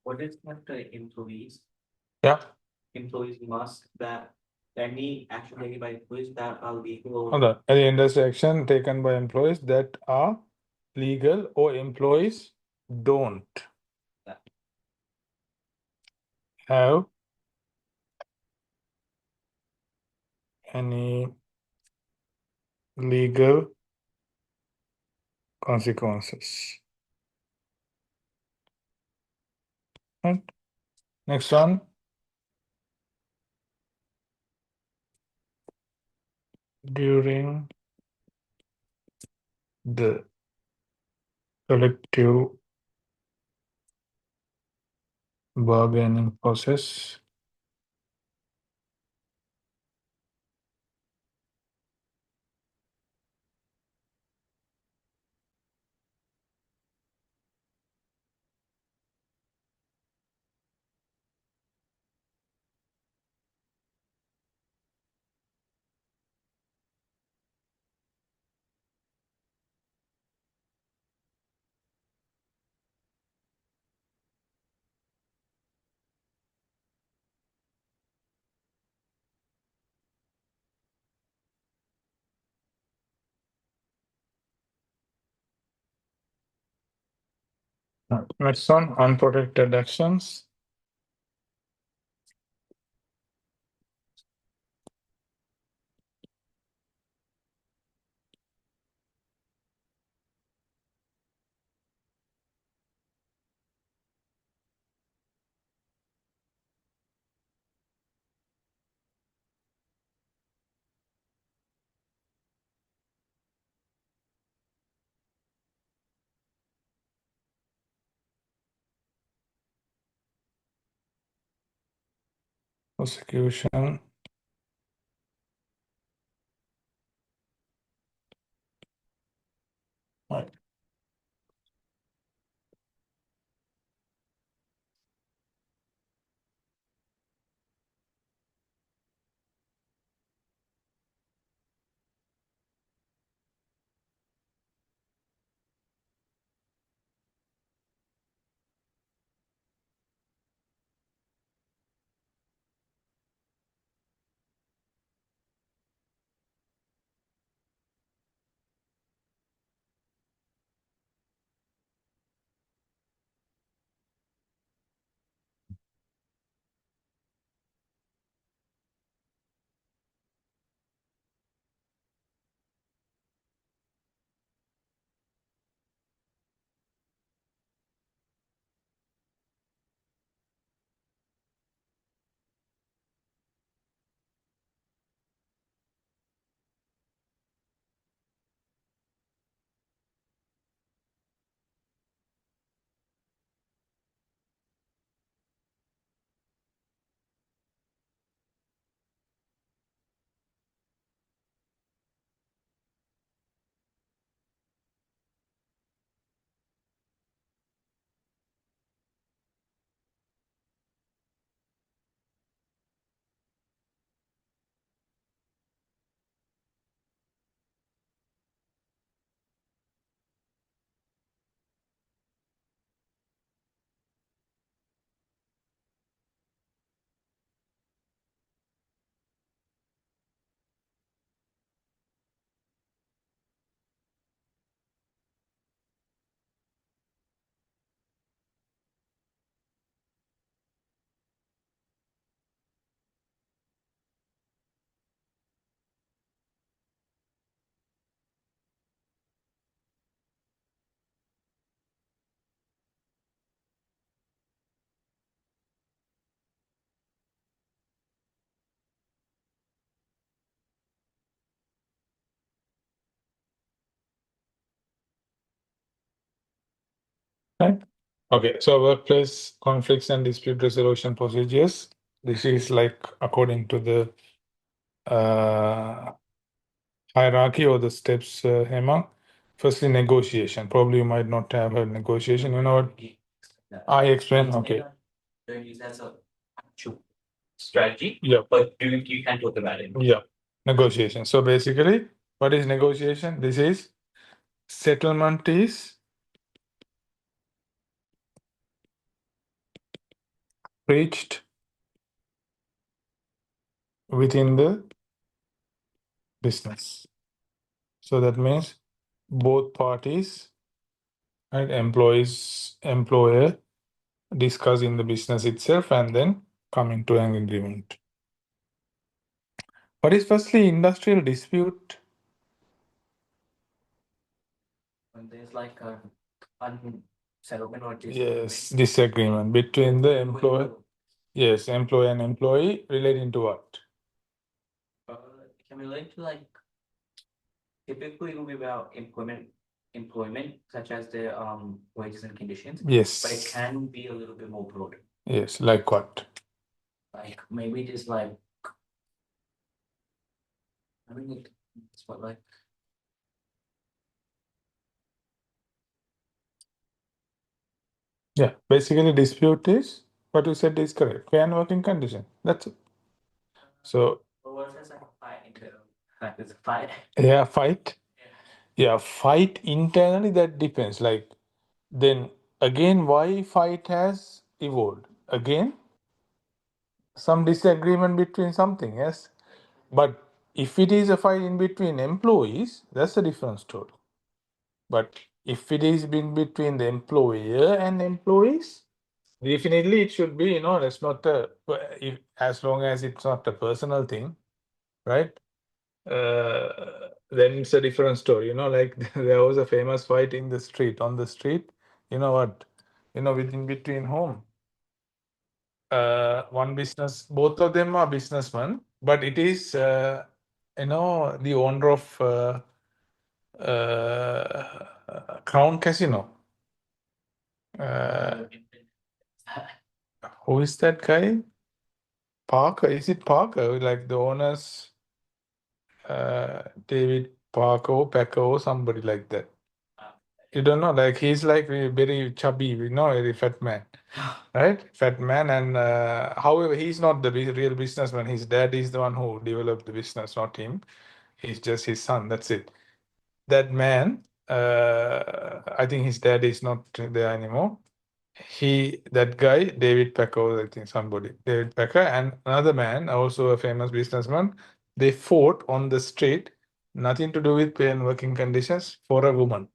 What is that employees? Yeah. Employees must that any action taken by employees that are legal. Hold on. Any intersection taken by employees that are legal or employees don't have any legal consequences. Right. Next one. During the collective bargaining process, next one, unprotected actions. prosecution. Right. Right. Okay, so workplace conflicts and dispute resolution procedures. This is like according to the hierarchy or the steps, Hema. Firstly, negotiation. Probably you might not have heard negotiation. You know what? I explain. Okay. Don't use that as a actual strategy, Yeah. but you can talk about it. Yeah. Negotiation. So basically, what is negotiation? This is settlement is reached within the business. So that means both parties, right, employees, employer, discuss in the business itself and then coming to an agreement. What is firstly industrial dispute? When there's like a settlement or Yes, disagreement between the employer. Yes, employer and employee relating to what? It can relate to like typically it will be about employment such as the wages and conditions, but it Yes. can be a little bit more broad. Yes, like what? Like maybe just like I mean it's what like Yeah, basically dispute is what you said is correct. Fair and working condition. That's it. So what is like a fight into like it's a fight. yeah, fight. Yeah, fight internally, that depends. Like then again, why fight has evolved? Again, some disagreement between something, yes. But if it is a fight in between employees, that's a different story. But if it is been between the employer and employees, definitely it should be, that's not if, as long as it's not a personal thing, right? Then it's a different story. Like there was a famous fight in the street, on the street. You know what? Within between home. One business, both of them are businessmen, but it is, the owner of Crown Casino. Who is that guy? Parker, is it Parker? Like the owner's David Parker or Packer or somebody like that. You don't know, like he's like very chubby, you know, very fat man, right? Fat man, and however, he's not the real businessman. His dad is the one who developed the business, not him. He's just his son. That's it. That man, I think his dad is not there anymore. That guy, David Packer, I think somebody, David Packer, and another man, also a famous businessman, they fought on the street, nothing to do with pay and working conditions, for a woman,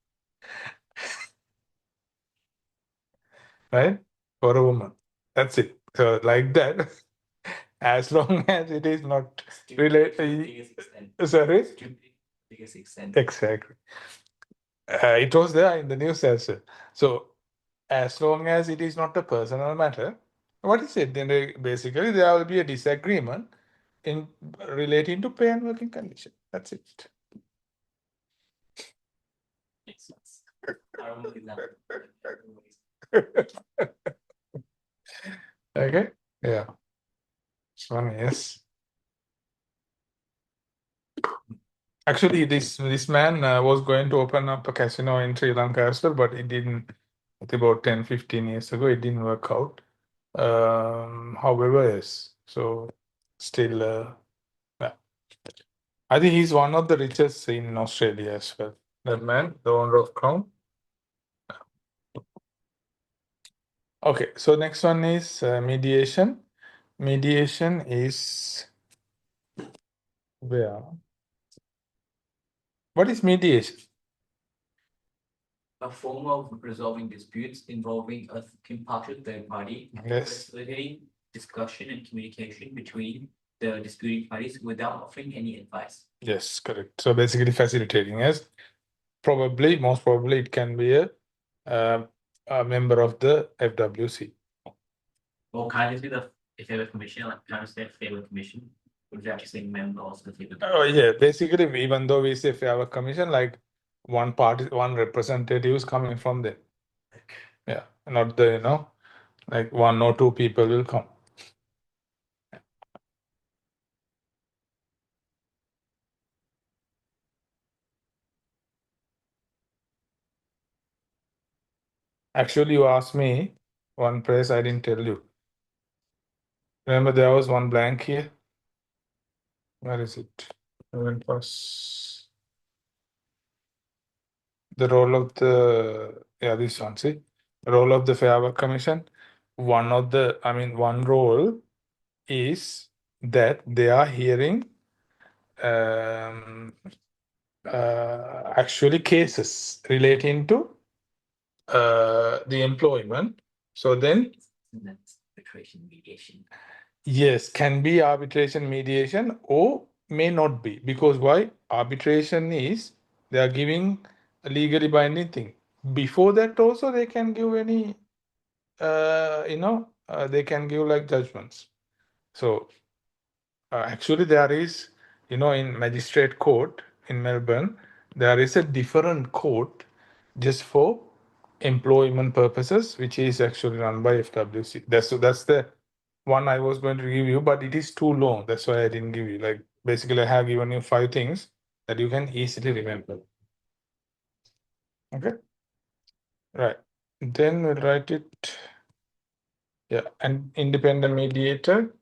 right? For a woman. That's it. So, like that, as long as it is not related. Sorry? Exactly. It was there in the news as well. So, as long as it is not a personal matter, what is it? Then basically there will be a disagreement in relating to pay and working condition. That's it. Makes sense. I don't believe that. Okay. Yeah. One yes. Actually, this man was going to open up a casino in Sri Lanka as well, but it didn't. About 10, 15 years ago, it didn't work out. However, yes. So still, yeah. I think he's one of the richest in Australia as well. That man, the owner of Crown. Okay, so next one is mediation. Mediation is where? What is mediation? A form of resolving disputes involving a impartial third party, Yes. facilitating discussion and communication between the disputing parties without offering any advice. Yes, correct. So basically facilitating, yes. Probably, most probably, it can be a member of the FWC. Or can I just be the favor commission, like can I say favor commission? Would you actually say member of the favor? Oh yeah, basically, even though we say favor commission, like one party, one representative is coming from there. Yeah, not the, like one or two people will come. Actually, you asked me one place I didn't tell you. Remember, there was one blank here. Where is it? It was the role of this one. See, role of the Fair Work Commission. One role is that they are hearing actually cases relating to the employment. So then, That's arbitration mediation. yes, can be arbitration mediation or may not be. Because why? Arbitration is they are giving a legally binding thing. Before that also they can give any they can give like judgments. So actually there is, in magistrate court in Melbourne, there is a different court just for employment purposes, which is actually run by FWC. That's the one I was going to give you, but it is too long. That's why I didn't give you. Like basically, I have given you 5 things that you can easily remember. Okay, right. Then we'll write it. Yeah, and independent mediator.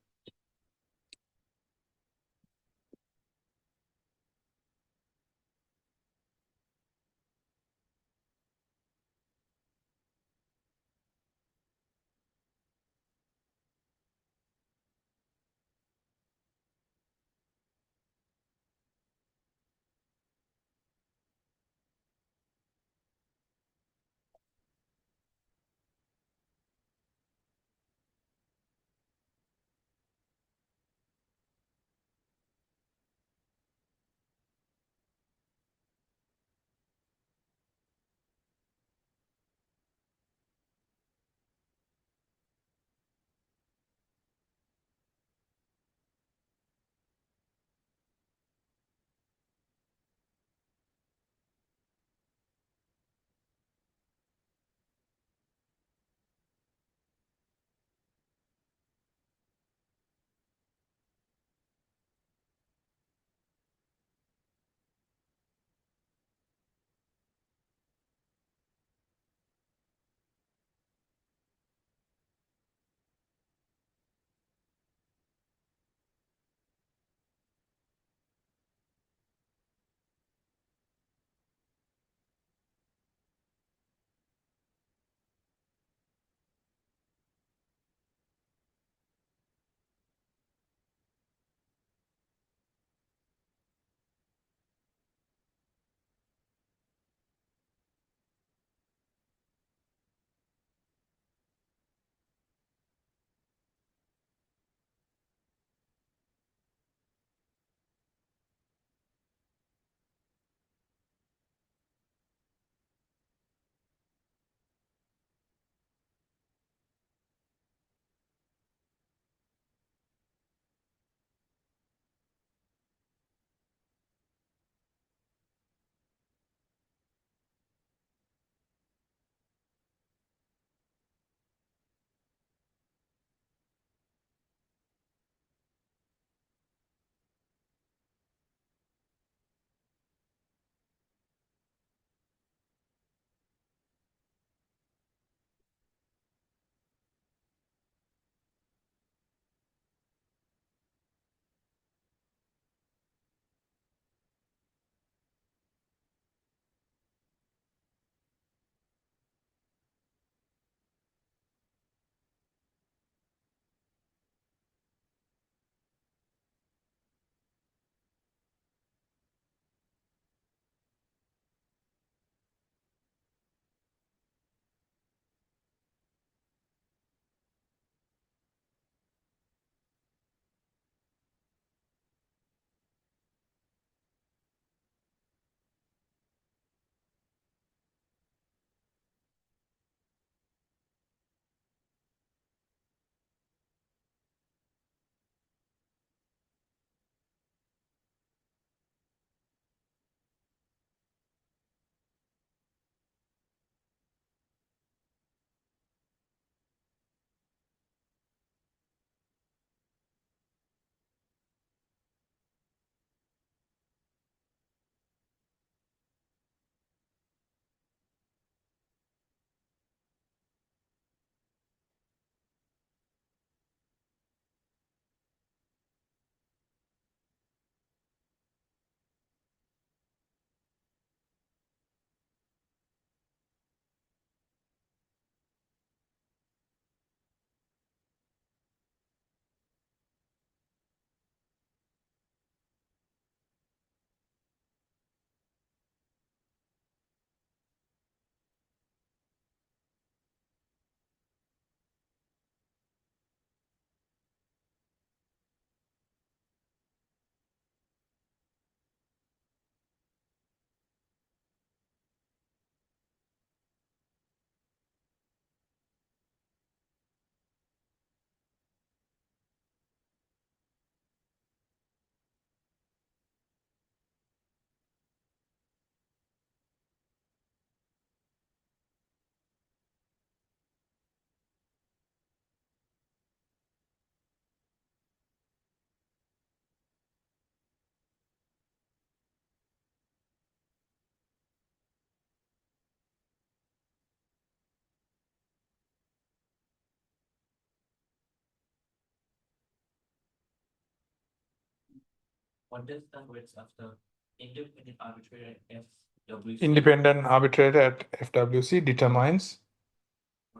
What does the words after independent arbitrator FWC? Independent arbitrator at FWC determines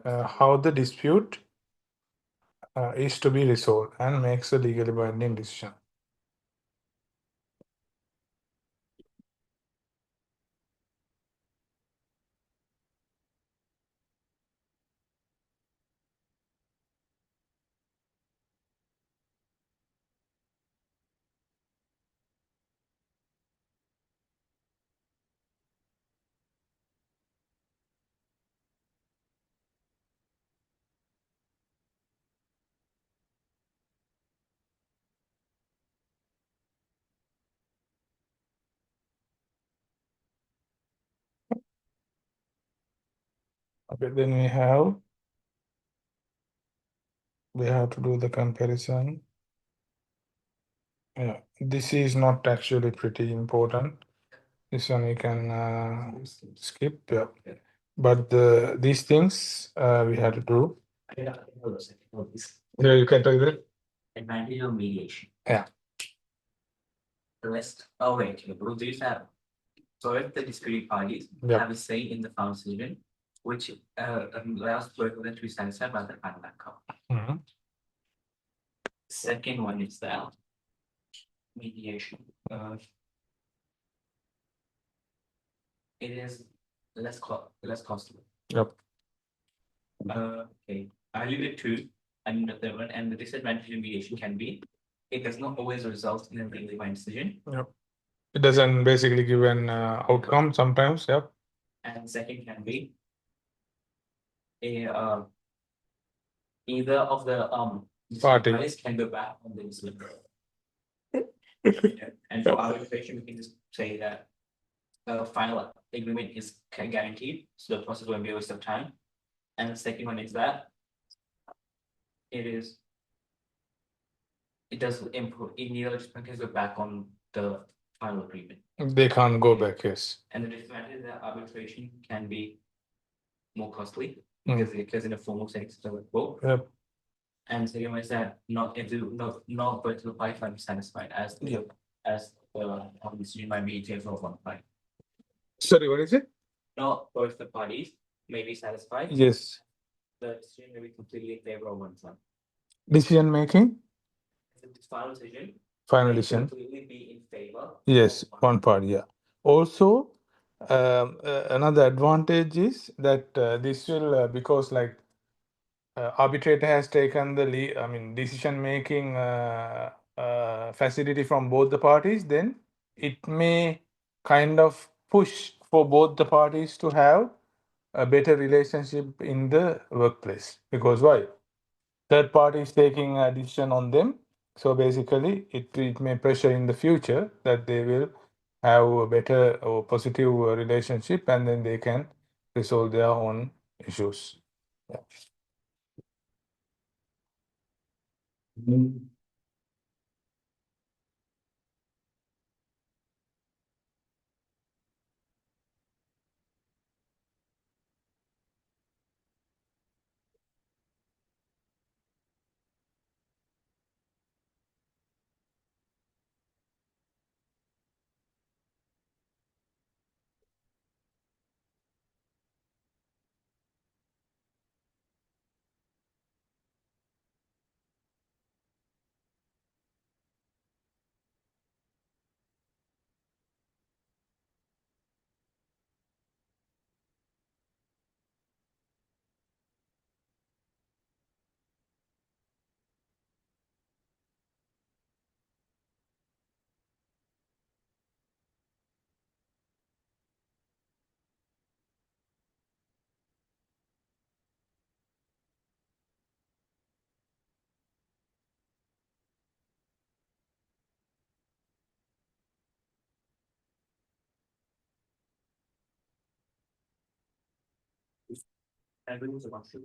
how the dispute is to be resolved and makes a legally binding decision. Okay, then we have to do the comparison. Yeah, this is not actually pretty important. This one we can skip. Yeah, but these things we have to do. Yeah, you can tell that. Advantage of mediation. Yeah. The rest. Oh wait, we'll do that. So if the disputing parties Yep. have a say in the final decision, which allows both of them to be satisfied by the final outcome. Mhm. Second one is that mediation. It is less costly. Yep. Okay, I leave it two, and the third one, and the disadvantage of mediation can be it does not always result in a legally binding decision. Yep. It doesn't basically give an outcome sometimes. Yep. And second can be a either of the Party. parties can go back on the decision. And for arbitration, we can just say that the final agreement is guaranteed, so the process won't be a waste of time. And the second one is that it does improve, it neither can go back on the final agreement. They can't go back. Yes. And the disadvantage is that arbitration can be more costly Mm. because it occurs in a formal sense of the quote. Yep. And second one is that not both of the parties are satisfied as the decision might be in favor of one party. Sorry, what is it? Not both the parties may be satisfied. Yes. The decision may be completely in favor of one side. Decision making. This final decision Final may decision. completely be in favor. Yes, of one part. Yeah. Also, another advantage is that this will because like arbitrator has taken the decision making facility from both the parties, then it may kind of push for both the parties to have a better relationship in the workplace. Because why? Third party is taking a decision on them. So basically, it may pressure in the future that they will have a better or positive relationship, and then they can resolve their own issues. Yeah.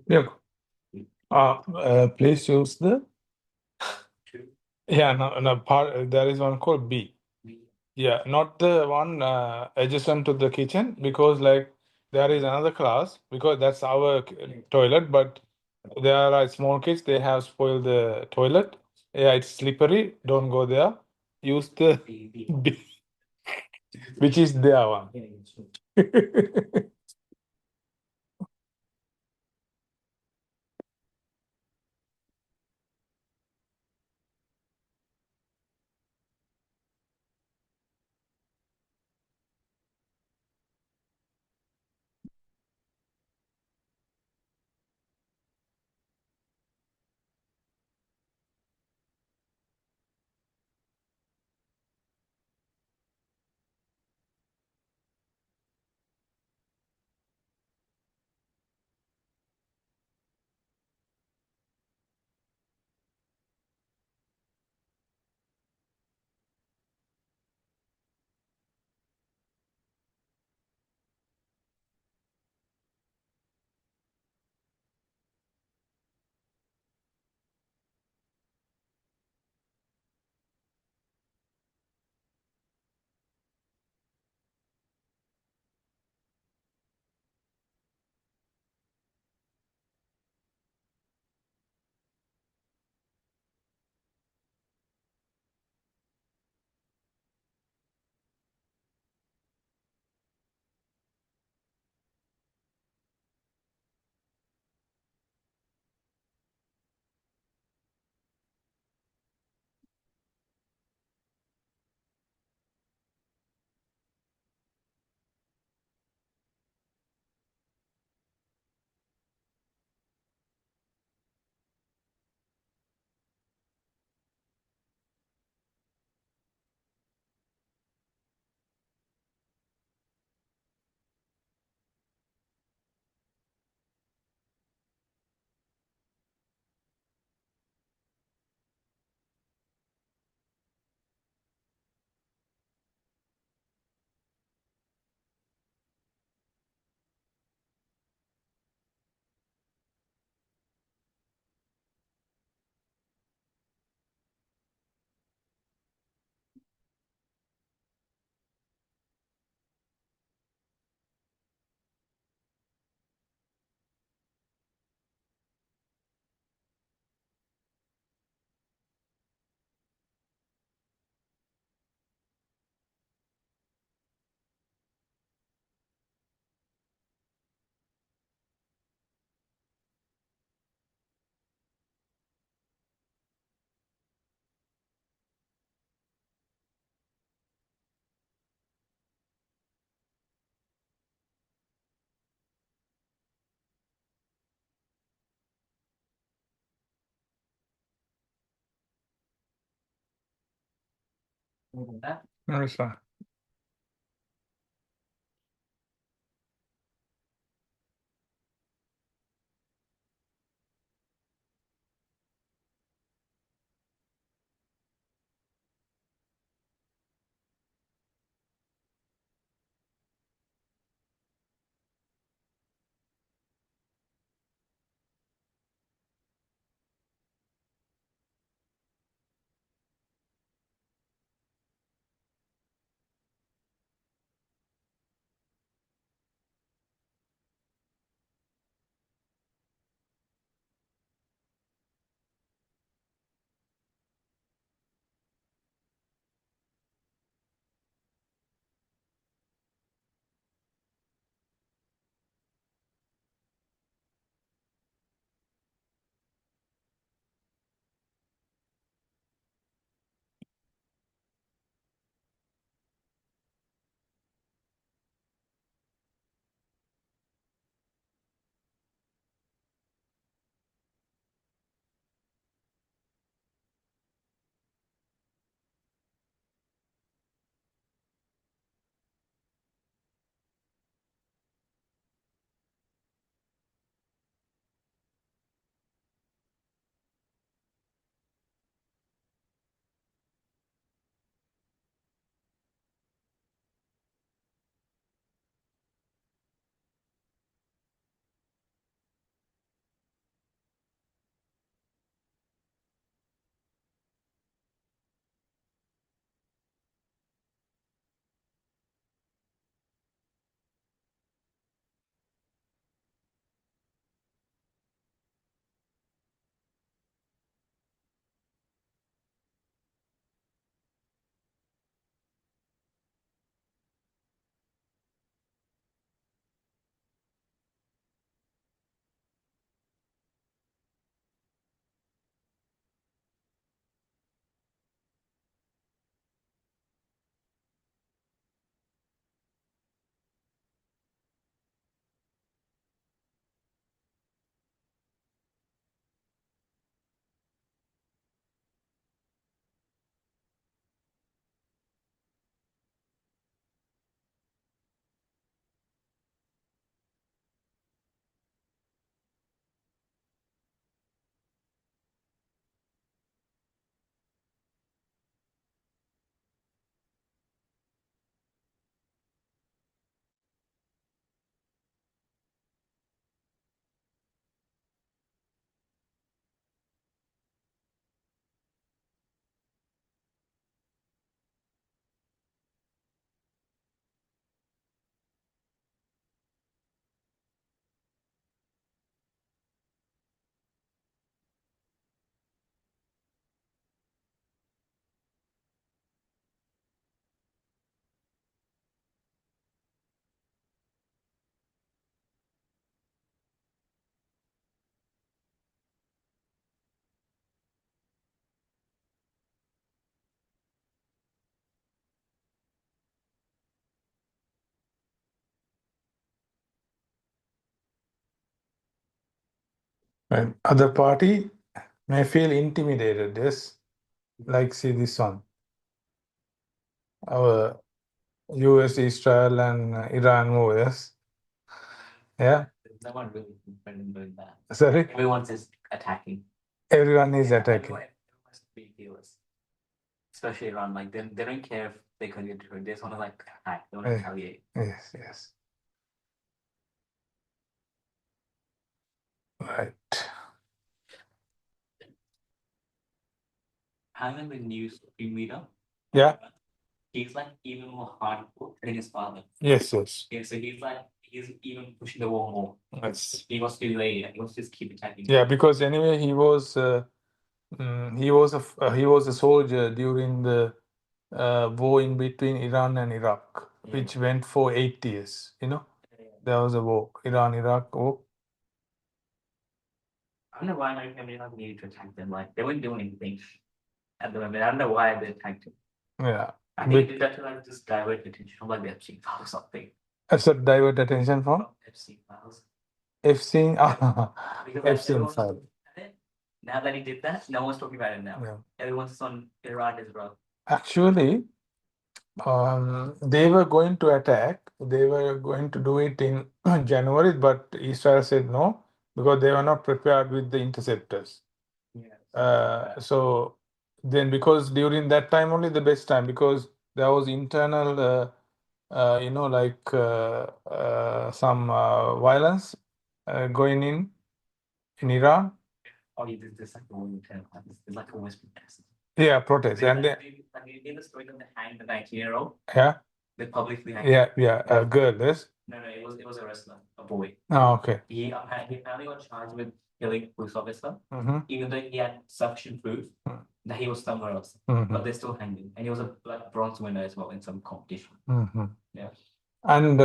Yeah. Please use the. Yeah, no, part. There is one called B. Yeah, not the one adjacent to the kitchen, because like there is another class, because that's our toilet, but there are small kids, they have spoiled the toilet. Yeah, it's slippery. Don't go there. use the B, which is there one. Understand. Right. Other party may feel intimidated. Yes, like see this one. Our US, Israel, and Iran war. Yes. Yeah. No one really doing that. Sorry. Everyone's just attacking. Everyone is attacking. Everyone's being fearless. Especially Iran, like they don't care if they can get hurt. They just want to like attack. They want to retaliate. Yes. Yes. Right. I remember the news Supreme leader. Yeah. He's like even more hardcore than his father. Yes. Yes. Yeah, so he's even pushing the war more. Yes. He wants to delay it. He wants to just keep attacking. Yeah, because anyway, he was a soldier during the war in between Iran and Iraq, which went for 8 years. You know, there was a war, Iran-Iraq war. I don't know why my family not needed to attack them. Like they weren't doing anything at the moment. I don't know why they attacked him. Yeah, I think they did that to like just divert attention from like the Epstein file or something. so divert attention from Epstein files. Epstein, Because Epstein everyone's file. talking about it. Now that he did that, no one's talking about it now. Yeah. Everyone's on Iran as well. Actually, they were going to attack. They were going to do it in January, but Israel said no because they were not prepared with the interceptors. So then, because during that time only the best time, because there was internal, some violence going in Iran. Oh, yeah, there's like a woman there's like always protest. Yeah, protest. And then, They did the story of the hanged the 19-year-old. yeah, They publicly hanged. yeah, a girl, yes. No, it was a wrestler, a boy. Oh, okay. He apparently got charged with killing a police officer, Mm-hmm. even though he had sufficient proof that he was somewhere else. Mm-hmm. But they still hanged him, and he was a like bronze winner as well in some competition. Mm-hmm. Yeah. And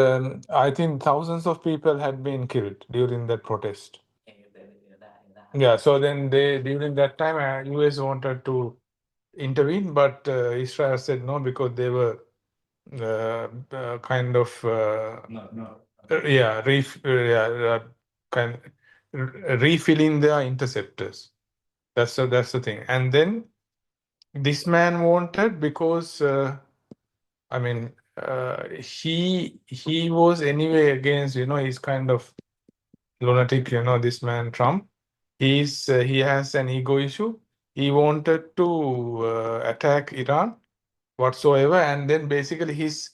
I think thousands of people had been killed during that protest. Yeah, so then during that time, US wanted to intervene, but Israel said no because they were kind of refilling their interceptors. That's the thing. And then this man wanted because he was anyway against, he's kind of lunatic, this man Trump. He has an ego issue. He wanted to attack Iran whatsoever, and then basically his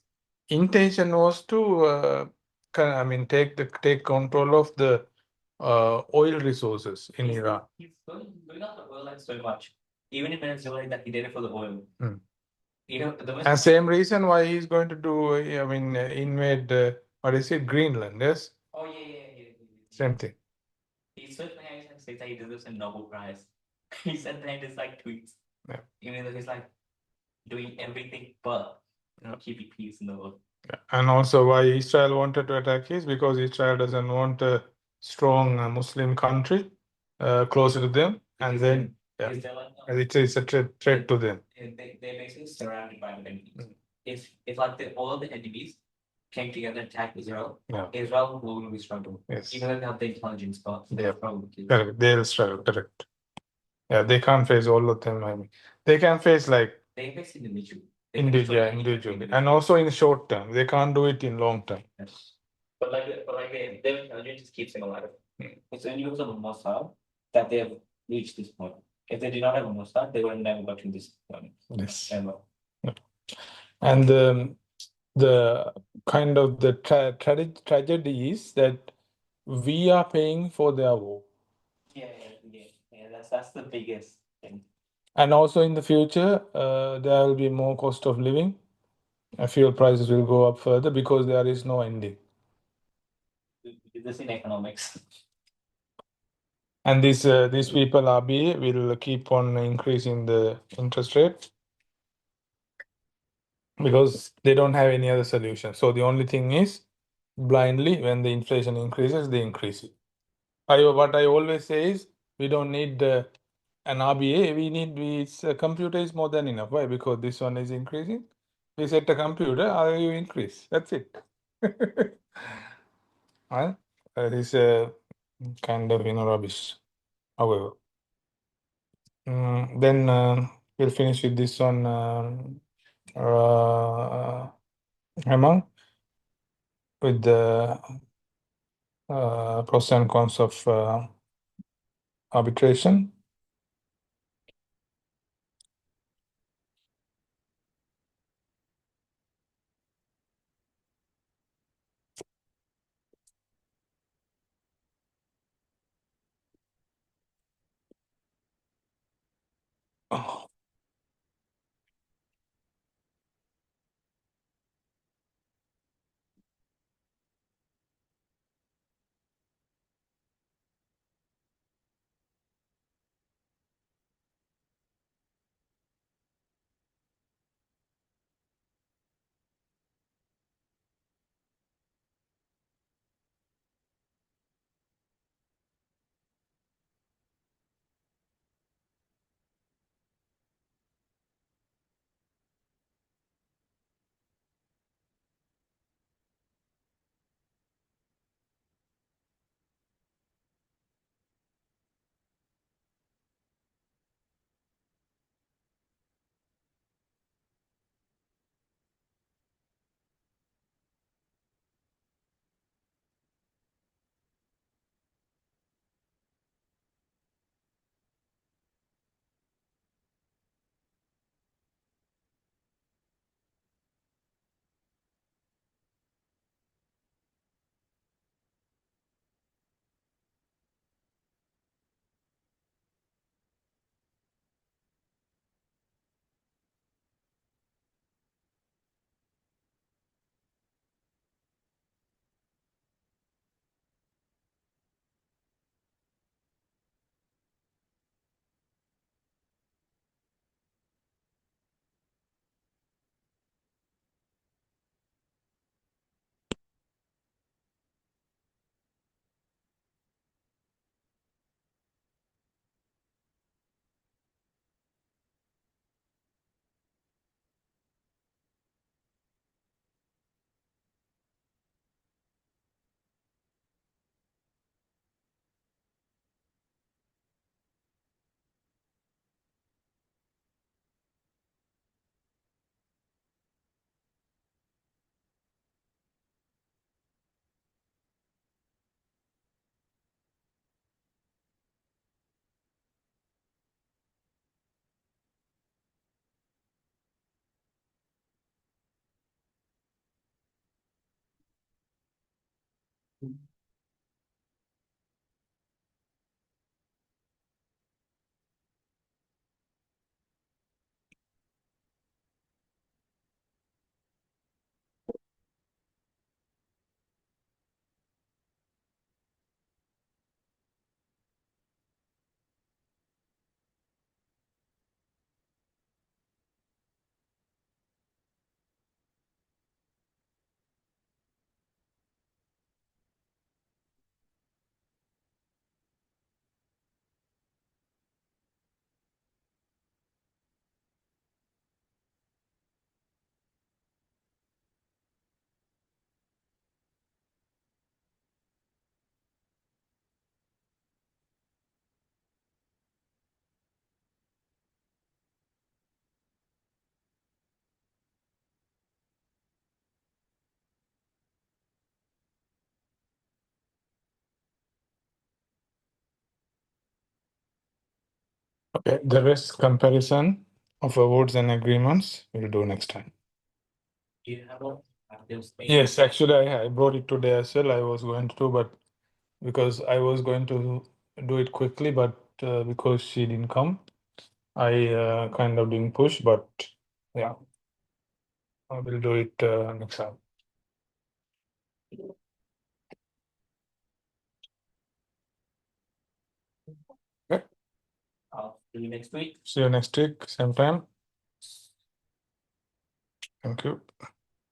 intention was to take control of the oil resources in Iran. He's going after oil like so much. Even in Venezuela, that he did it for the oil. And same reason why he's going to do, invade, what is it, Greenland, yes? Oh, yeah. Same thing. He's so funny how he says that he deserves a Nobel Prize. He said that in his like tweets. Yeah. Even though he's like doing everything but keeping peace in the world. Yeah. And also why Israel wanted to attack is because Israel doesn't want a strong Muslim country closer to them, and then it's a threat to them. They're basically surrounded by the enemies. If like all of the enemies came together and attacked Israel, Israel will be struggling. Yes. Even though they have the intelligence, but they'll struggle. Correct. They'll struggle. Correct. Yeah, they can't face all of them. I mean, they can face like they face individually. Individually, and also in the short term. They can't do it in long term. Yes. But their intelligence just keeps them alive. It's only because of Mossad that they have reached this point. If they did not have a Mossad, they would have never got to this point. Yes. Ever. And the kind of the tragedy is that we are paying for their war. Yeah. That's the biggest thing. And also in the future, there will be more cost of living. Fuel prices will go up further because there is no ending. This in economics. And these people, RBA, will keep on increasing the interest rate because they don't have any other solution. So the only thing is blindly, when the inflation increases, they increase it. What I always say is we don't need an RBA. A computer is more than enough. Why? Because this one is increasing. We set a computer, you increase. That's it. That is kind of rubbish. however. Then we'll finish with this one, Hemang, with the pros and cons of arbitration. Okay, the rest comparison of awards and agreements we'll do next time. Do you have a active space? Yes, actually, I brought it today as well. I was going to, but because I was going to do it quickly, but because she didn't come, I kind of didn't push. But yeah, I will do it next time. Okay, I'll see you next week. see you next week, same time. Thank you.